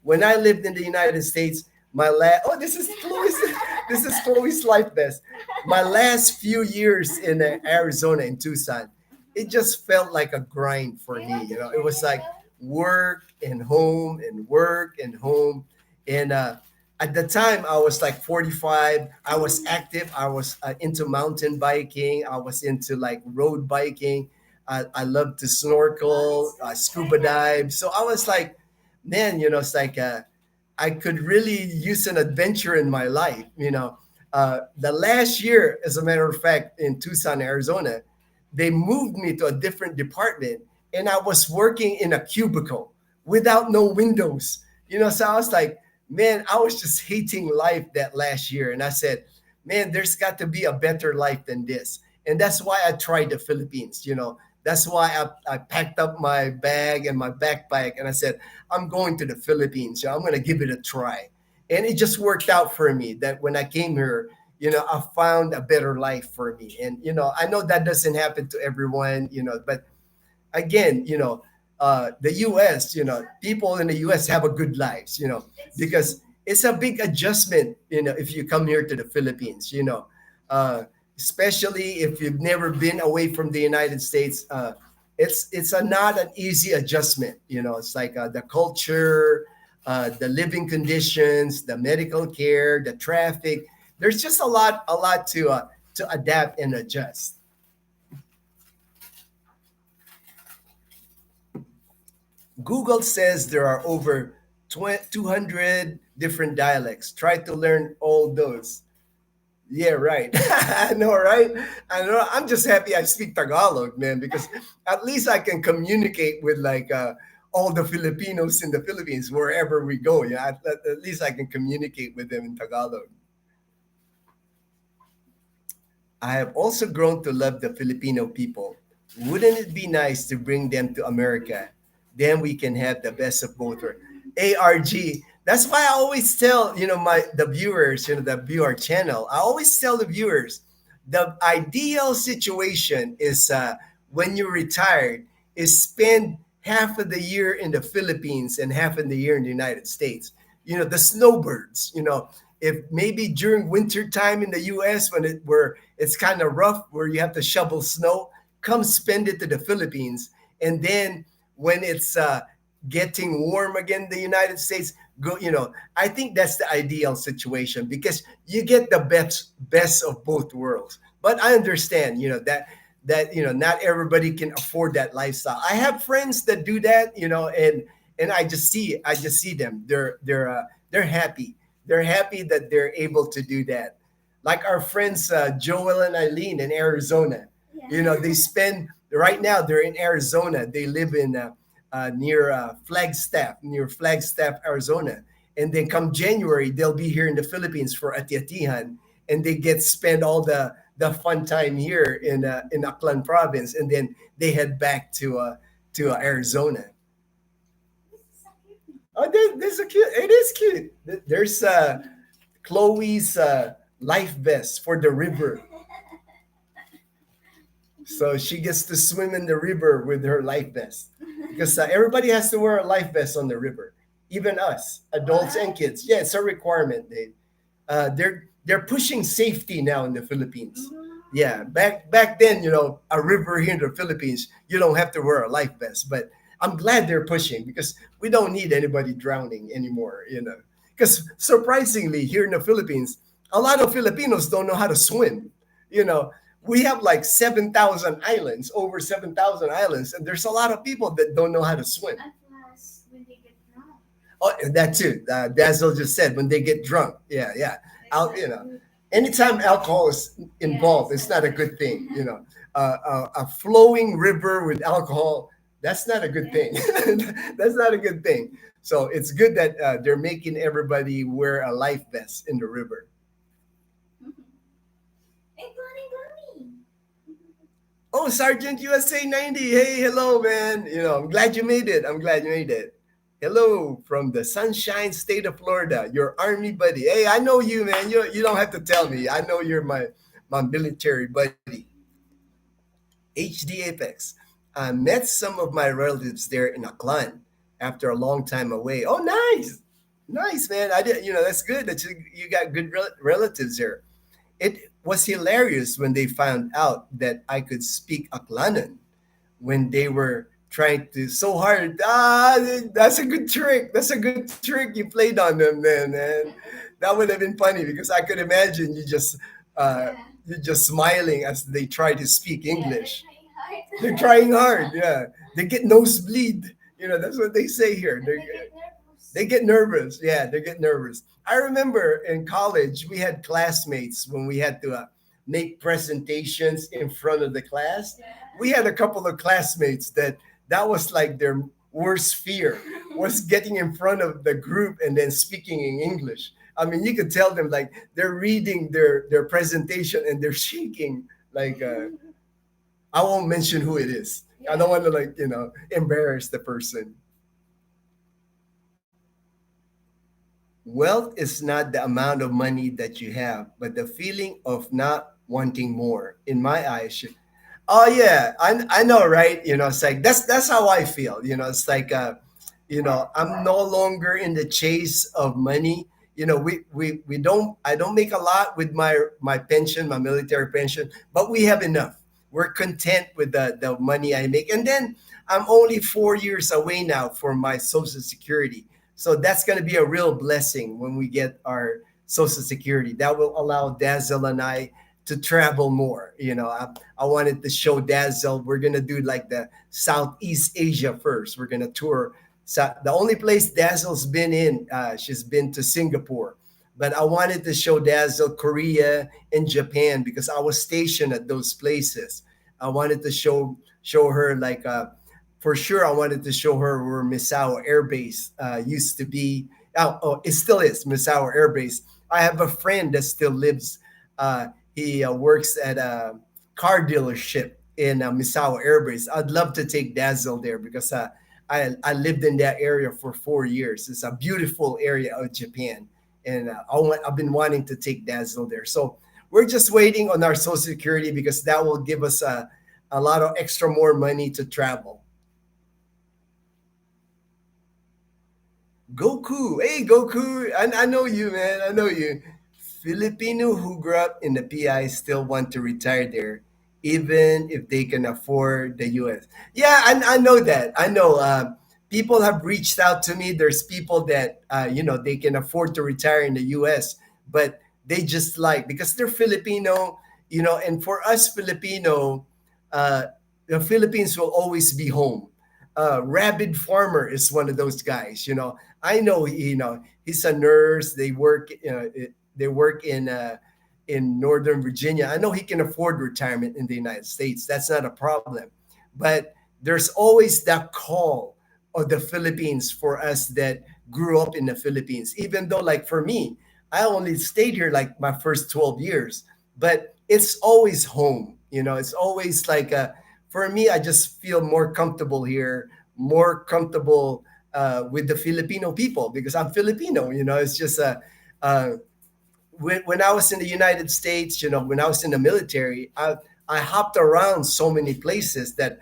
when I lived in the United States, this is Chloe's this is Chloe's life vest. My last few years in Arizona, in Tucson, it just felt like a grind for me. It was like work and home and work and home. And at the time, I was like 45. I was active. I was into mountain biking. I was into like road biking. I loved to snorkel, scuba dive. So I was like, man, it's like I could really use an adventure in my life. The last year, as a matter of fact, in Tucson, Arizona, they moved me to a different department, and I was working in a cubicle without no windows. So I was like, man, I was just hating life that last year. And I said, man, there's got to be a better life than this. And that's why I tried the Philippines. That's why I packed up my bag and my backpack, and I said, I'm going to the Philippines. I'm going to give it a try. And it just worked out for me that when I came here, I found a better life for me. And, I know that doesn't happen to everyone, but again, the US, people in the US have a good lives, because it's a big adjustment, if you come here to the Philippines, uh, especially if you've never been away from the United States. It's not an easy adjustment. It's like the culture, the living conditions, the medical care, the traffic. There's just a lot to adapt and adjust. Google says there are over 200 different dialects. Try to learn all those. Yeah, right. I know, right? I know. I'm just happy I speak Tagalog, man, because at least I can communicate with like all the Filipinos in the Philippines wherever we go. Yeah, at least I can communicate with them in Tagalog. I have also grown to love the Filipino people. Wouldn't it be nice to bring them to America? then we can have the best of both worlds. ARG. That's why I always tell, my the viewers, that view our channel. I always tell the viewers, the ideal situation is when you're retired, is spend half of the year in the Philippines and half of the year in the United States. The snowbirds. If maybe during winter time in the U.S. where it's kind of rough, where you have to shovel snow, come spend it to the Philippines, and then when it's getting warm again in the United States, go. I think that's the ideal situation because you get the best of both worlds. But I understand, that not everybody can afford that lifestyle. I have friends that do that, and I just see them. They're happy. They're happy that they're able to do that. Like our friends Joel and Eileen in Arizona. They spend right now. They're in Arizona. They live in near Flagstaff, Arizona. And then come January, they'll be here in the Philippines for Atiatihan, and they get spend all the fun time here in Aklan province, and then they head back to Arizona. Oh, this is cute. It is cute. There's Chloe's life vest for the river, so she gets to swim in the river with her life vest because everybody has to wear a life vest on the river, even us, adults and kids. Yeah, it's a requirement. They're pushing safety now in the Philippines. Yeah, back then, a river here in the Philippines, you don't have to wear a life vest. But I'm glad they're pushing because we don't need anybody drowning anymore. Because surprisingly, here in the Philippines, a lot of Filipinos don't know how to swim. You know, we have like 7,000 islands, over 7,000 islands, and there's a lot of people that don't know how to swim. At last, when they get drunk. Oh, that too. Dazzle just said when they get drunk. Yeah, yeah. Out, anytime alcohol is involved, it's not a good thing. A flowing river with alcohol, that's not a good thing. That's not a good thing. So it's good that they're making everybody wear a life vest in the river. Hey, Bunny, Oh, Sergeant USA 90. Hey, hello, man. I'm glad you made it. I'm glad you made it. Hello from the Sunshine State of Florida, your army buddy. Hey, I know you, man. You don't have to tell me. I know you're my military buddy. HD Apex. I met some of my relatives there in Aklan after a long time away. Oh, nice. Nice, man. I did, that's good that you got good relatives there. It was hilarious when they found out that I could speak Aklanan when they were trying to so hard. That's a good trick. That's a good trick you played on them, man. That would have been funny because I could imagine uh, Yeah. you just smiling as they try to speak Yeah, English. they're They're trying hard. trying hard. Yeah, they get nosebleed. That's what they say here. And they get nervous. They get nervous. Yeah, they get nervous. I remember in college, we had classmates when we had to make presentations in front of the class. Yeah. We had a couple of classmates that was like their worst fear was getting in front of the group and then speaking in English. I mean, you could tell them like they're reading their presentation and they're shaking. Like I won't mention who it is. I don't Yeah. want to embarrass the person. Wealth is not the amount of money that you have, but the feeling of not wanting more. In my eyes, oh yeah, I know, right? It's like that's how I feel. It's like I'm no longer in the chase of money. We don't I don't make a lot with my pension, my military pension, but we have enough. We're content with the money I make, and then I'm only 4 years away now for my Social Security. So that's going to be a real blessing when we get our Social Security. That will allow Dazzle and I to travel more. I wanted to show Dazzle we're gonna do like the Southeast Asia first. We're gonna tour. The only place Dazzle's been in, she's been to Singapore, but I wanted to show Dazzle Korea and Japan because I was stationed at those places. I wanted to show her like for sure. I wanted to show her where Misawa Air Base used to be. Oh, it still is Misawa Air Base. I have a friend that still lives. He works at a car dealership in Misawa Air Base. I'd love to take Dazzle there because I lived in that area for 4 years. It's a beautiful area of Japan, and I've been wanting to take Dazzle there. So we're just waiting on our Social Security because that will give us a lot of extra more money to travel. Goku, hey Goku, I know you, man. I know you. Filipino who grew up in the PI still want to retire there, even if they can afford the US. Yeah, I know that. I know. People have reached out to me. There's people that they can afford to retire in the US, but they just like because they're Filipino, and for us Filipino, uh, the Philippines will always be home. Rabid Farmer is one of those guys. I know. He's a nurse. They work in Northern Virginia. I know he can afford retirement in the United States. That's not a problem. But there's always that call of the Philippines for us that grew up in the Philippines. Even though, like for me, I only stayed here like my first 12 years, but it's always home. It's always like for me, I just feel more comfortable here, more comfortable with the Filipino people because I'm Filipino. It's just uh, when I was in the United States, when I was in the military, I hopped around so many places that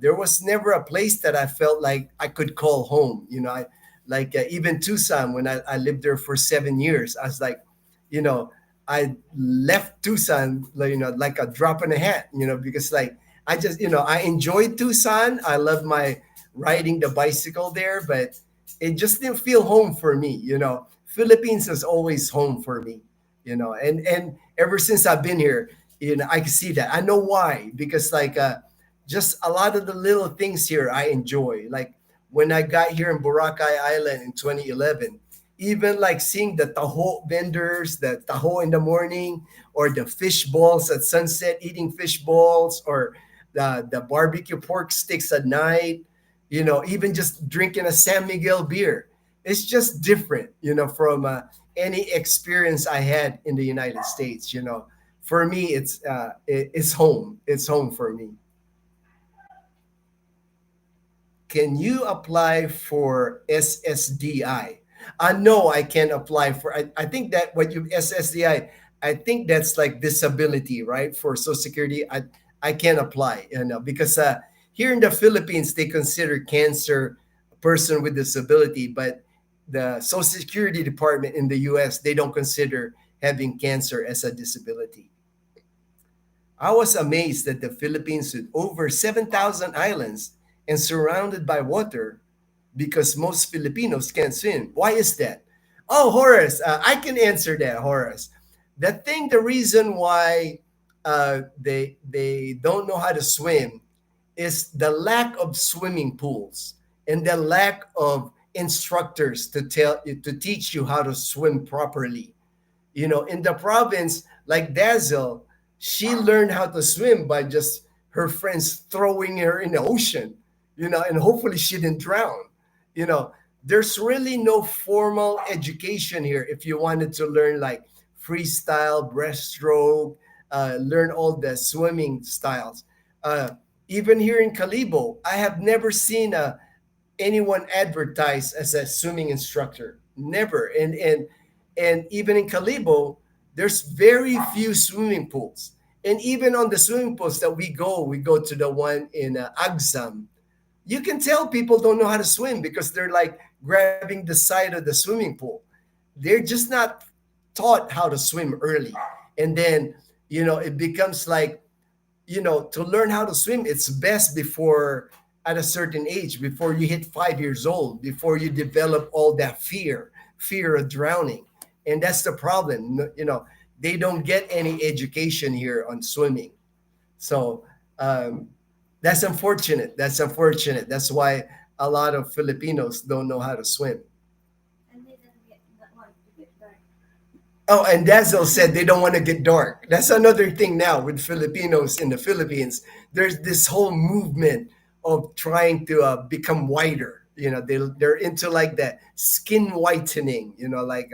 there was never a place that I felt like I could call home. Like even Tucson when I lived there for 7 years, I was like, you know, I left Tucson, like, like a drop in a hat, because like I just, I enjoyed Tucson. I love my riding the bicycle there, but it just didn't feel home for me. Philippines is always home for me, and ever since I've been here, I can see that. I know why, because like just a lot of the little things here I enjoy. Like when I got here in Boracay Island in 2011, even like seeing the taho vendors, the taho in the morning, or the fish balls at sunset, eating fish balls, or the barbecue pork sticks at night, even just drinking a San Miguel beer. It's just different, from any experience I had in the United States. For me, it's home. It's home for me. Can you apply for SSDI? No, I can't apply for. I think that what you SSDI, I think that's like disability, right? For Social Security, I can't apply, because here in the Philippines they consider cancer a person with disability, but the Social Security Department in the U.S. they don't consider having cancer as a disability. I was amazed that the Philippines, with over 7,000 islands and surrounded by water, because most Filipinos can't swim. Why is that? Oh, Horace, I can answer that, Horace. The reason why they don't know how to swim is the lack of swimming pools and the lack of instructors to teach you how to swim properly. In the province, like Dazzle, she learned how to swim by just her friends throwing her in the ocean, and hopefully she didn't drown. You know, there's really no formal education here if you wanted to learn like freestyle, breaststroke, learn all the swimming styles. Uh, Even here in Calibo, I have never seen anyone advertised as a swimming instructor. Never. And even in Calibo, there's very few swimming pools. And even on the swimming pools that we go to the one in Agsam. You can tell people don't know how to swim because they're like grabbing the side of the swimming pool. They're just not taught how to swim early. And then, it becomes like, to learn how to swim, it's best before at a certain age, before you hit 5 years old, before you develop all that fear of drowning. And that's the problem. They don't get any education here on swimming. So that's unfortunate. That's unfortunate. That's why a lot of Filipinos don't know how to swim. And they didn't get that want to get dark. Oh, and Dazzle said they don't want to get dark. That's another thing now with Filipinos in the Philippines. There's this whole movement of trying to become whiter. They're into like that skin whitening. Like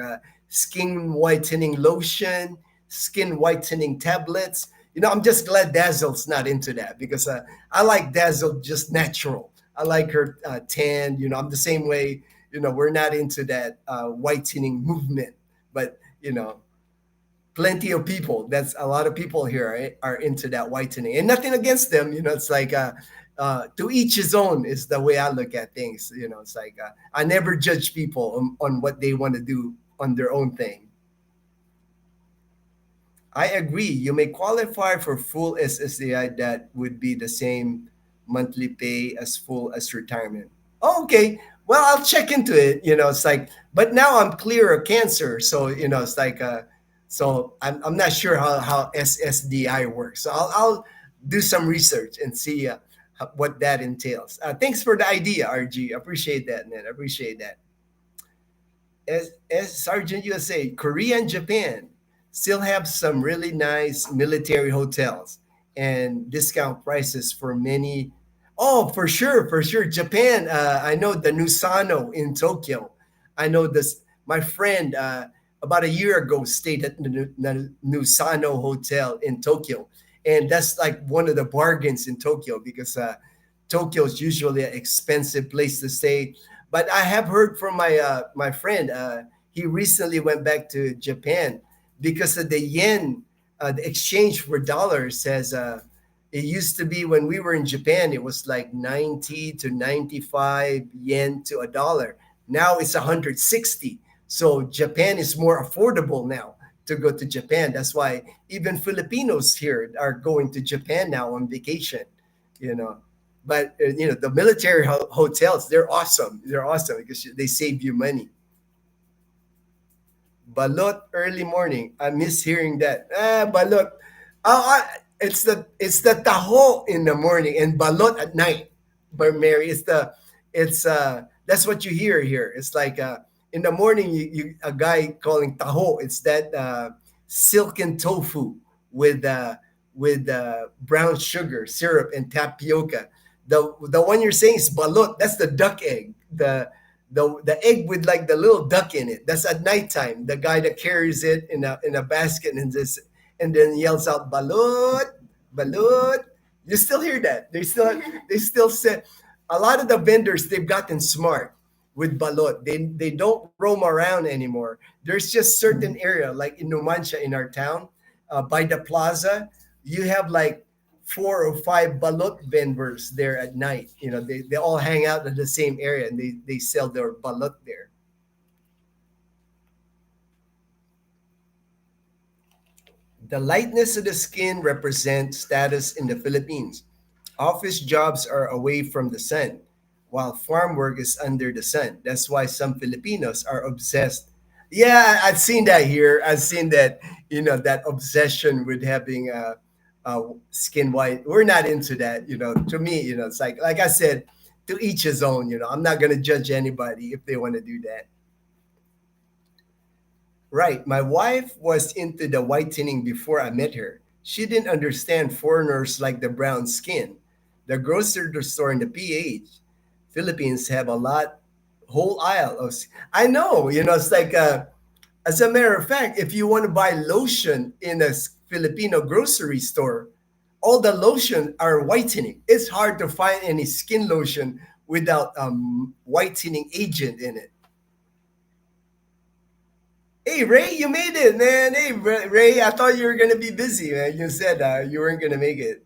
skin whitening lotion, skin whitening tablets. I'm just glad Dazzle's not into that because I like Dazzle just natural. I like her tan. I'm the same way. We're not into that whitening movement, but plenty of people. That's a lot of people here, right, are into that whitening, and nothing against them. It's like to each his own is the way I look at things. It's like I never judge people on what they want to do on their own thing. I agree. You may qualify for full SSDI that would be the same monthly pay as full as retirement. Oh, okay. Well, I'll check into it. It's like, but now I'm clear of cancer. So, it's like, so I'm not sure how SSDI works. So I'll do some research and see what that entails. Thanks for the idea, RG. Appreciate that, man. Appreciate that. As Sergeant USA, Korea and Japan still have some really nice military hotels and discount prices for many. Oh, for sure, for sure. Japan. I know the Nusano in Tokyo. I know this. My friend about a year ago stayed at the Nusano Hotel in Tokyo, and that's like one of the bargains in Tokyo because Tokyo is usually an expensive place to stay. But I have heard from my friend. He recently went back to Japan because of the yen. The exchange for dollars says it used to be when we were in Japan, it was like 90 to 95 yen to a dollar. Now it's 160. So Japan is more affordable now to go to Japan. That's why even Filipinos here are going to Japan now on vacation. You know, but the military hotels, they're awesome. They're awesome because they save you money. Balot early morning. I miss hearing that. Balot. It's the taho in the morning and balot at night. But Mary, it's that's what you hear here. It's like in the morning you a guy calling taho. It's that silken tofu with brown sugar, syrup, and tapioca. The one you're saying is balot. That's the duck egg. The egg with like the little duck in it. That's at nighttime. The guy that carries it in a basket and then yells out balut, balut. You still hear that? They still say a lot of the vendors they've gotten smart with balut. They don't roam around anymore. There's just certain area like in Numancia in our town, by the plaza, you have like 4 or 5 balut vendors there at night. They all hang out in the same area and they sell their balut there. The lightness of the skin represents status in the Philippines. Office jobs are away from the sun, while farm work is under the sun. That's why some Filipinos are obsessed. Yeah, I've seen that here. I've seen that, that obsession with having skin white. We're not into that. To me, it's like I said, to each his own. I'm not going to judge anybody if they want to do that. Right. My wife was into the whitening before I met her. She didn't understand foreigners like the brown skin. The grocery store in the PH, Philippines have a lot, whole aisle of. I know, it's like, as a matter of fact, if you want to buy lotion in a Filipino grocery store, all the lotion are whitening. It's hard to find any skin lotion without whitening agent in it. Hey Ray, you made it, man. Hey Ray, I thought you were gonna be busy, man. You said you weren't gonna make it.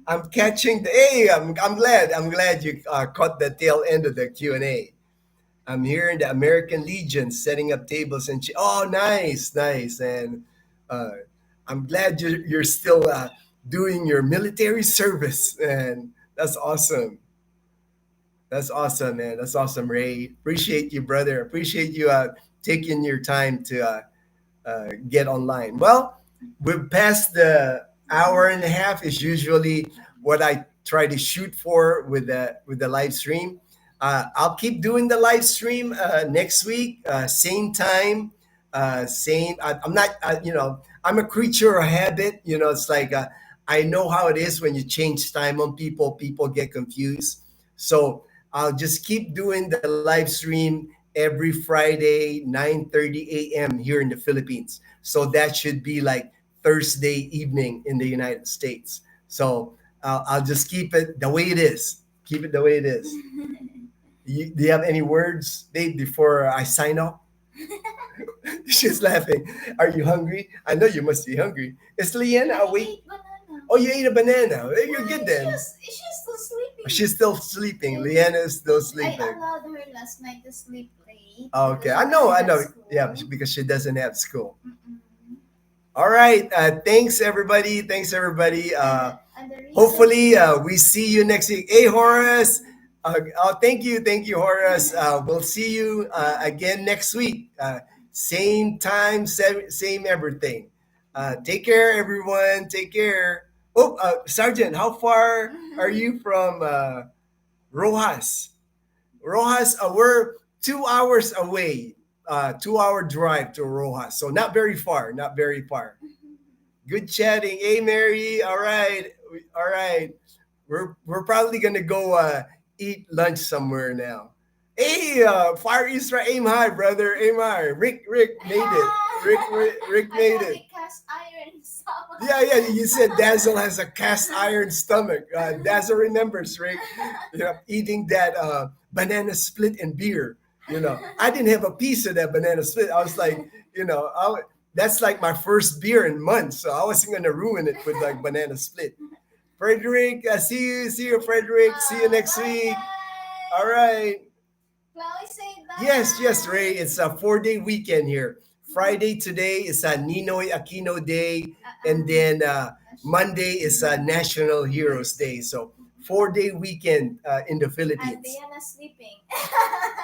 I'm catching the. Hey, I'm glad. I'm glad you caught the tail end of the Q&A. I'm here in the American Legion setting up tables and. Oh, nice, nice, and uh, I'm glad you're still doing your military service, and that's awesome. That's awesome, man. That's awesome, Ray. Appreciate you, brother. Appreciate you taking your time to get online. Well, we're past the hour and a half is usually what I try to shoot for with the live stream. I'll keep doing the live stream next week, same time, same. I'm not, I'm a creature of habit. It's like I know how it is when you change time on people. People get confused. So I'll just keep doing the live stream every Friday, 9:30 a.m. here in the Philippines. So that should be like Thursday evening in the United States. So I'll just keep it the way it is. Keep it the way it is. Do you have any words, babe, before I sign off? She's laughing. Are you hungry? I know you must be hungry. Is Leanna I awake? ate banana. Oh, you ate a banana. Well, you're Why? good then. She's still sleeping. She's still sleeping. Leanna is still I sleeping. allowed her last night to sleep late Okay, because I she know, doesn't I have know. school. Yeah, because she doesn't have school. Mm-mm. All right. Thanks, everybody. Thanks, everybody. And the reason Hopefully, we see you next week. Hey, Horace. Thank you, Horace. We'll see you again next week. Same time, same everything. Take care, everyone. Take care. Oh, Sergeant, how far are you from Rojas? Rojas, we're 2 hours away. 2 hour drive to Rojas, so not very far. Not very far. Good chatting. Hey, Mary. All right. All right. We're probably gonna go eat lunch somewhere now. Hey, Far East, aim high, brother. Aim high. Rick made it. Rick I made have it. a cast iron stomach. Yeah. You said Dazzle has a cast iron stomach. Dazzle remembers, Rick. Eating that banana split and beer. I didn't have a piece of that banana split. I was like, that's like my first beer in months, so I wasn't gonna ruin it with like banana split. Frederick, see you, Frederick. See you next Bye, week. guys. All right. Chloe, say bye. Yes, Ray. It's a 4 day weekend here. Friday today is a Ninoy Aquino Day, and then Monday is a National Heroes Day. So 4 day weekend in the And Philippines. Diana sleeping.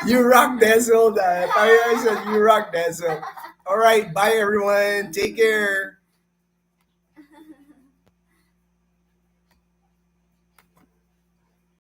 You rock, Dazzle. I said you rock, Dazzle. All right, bye everyone. Take care.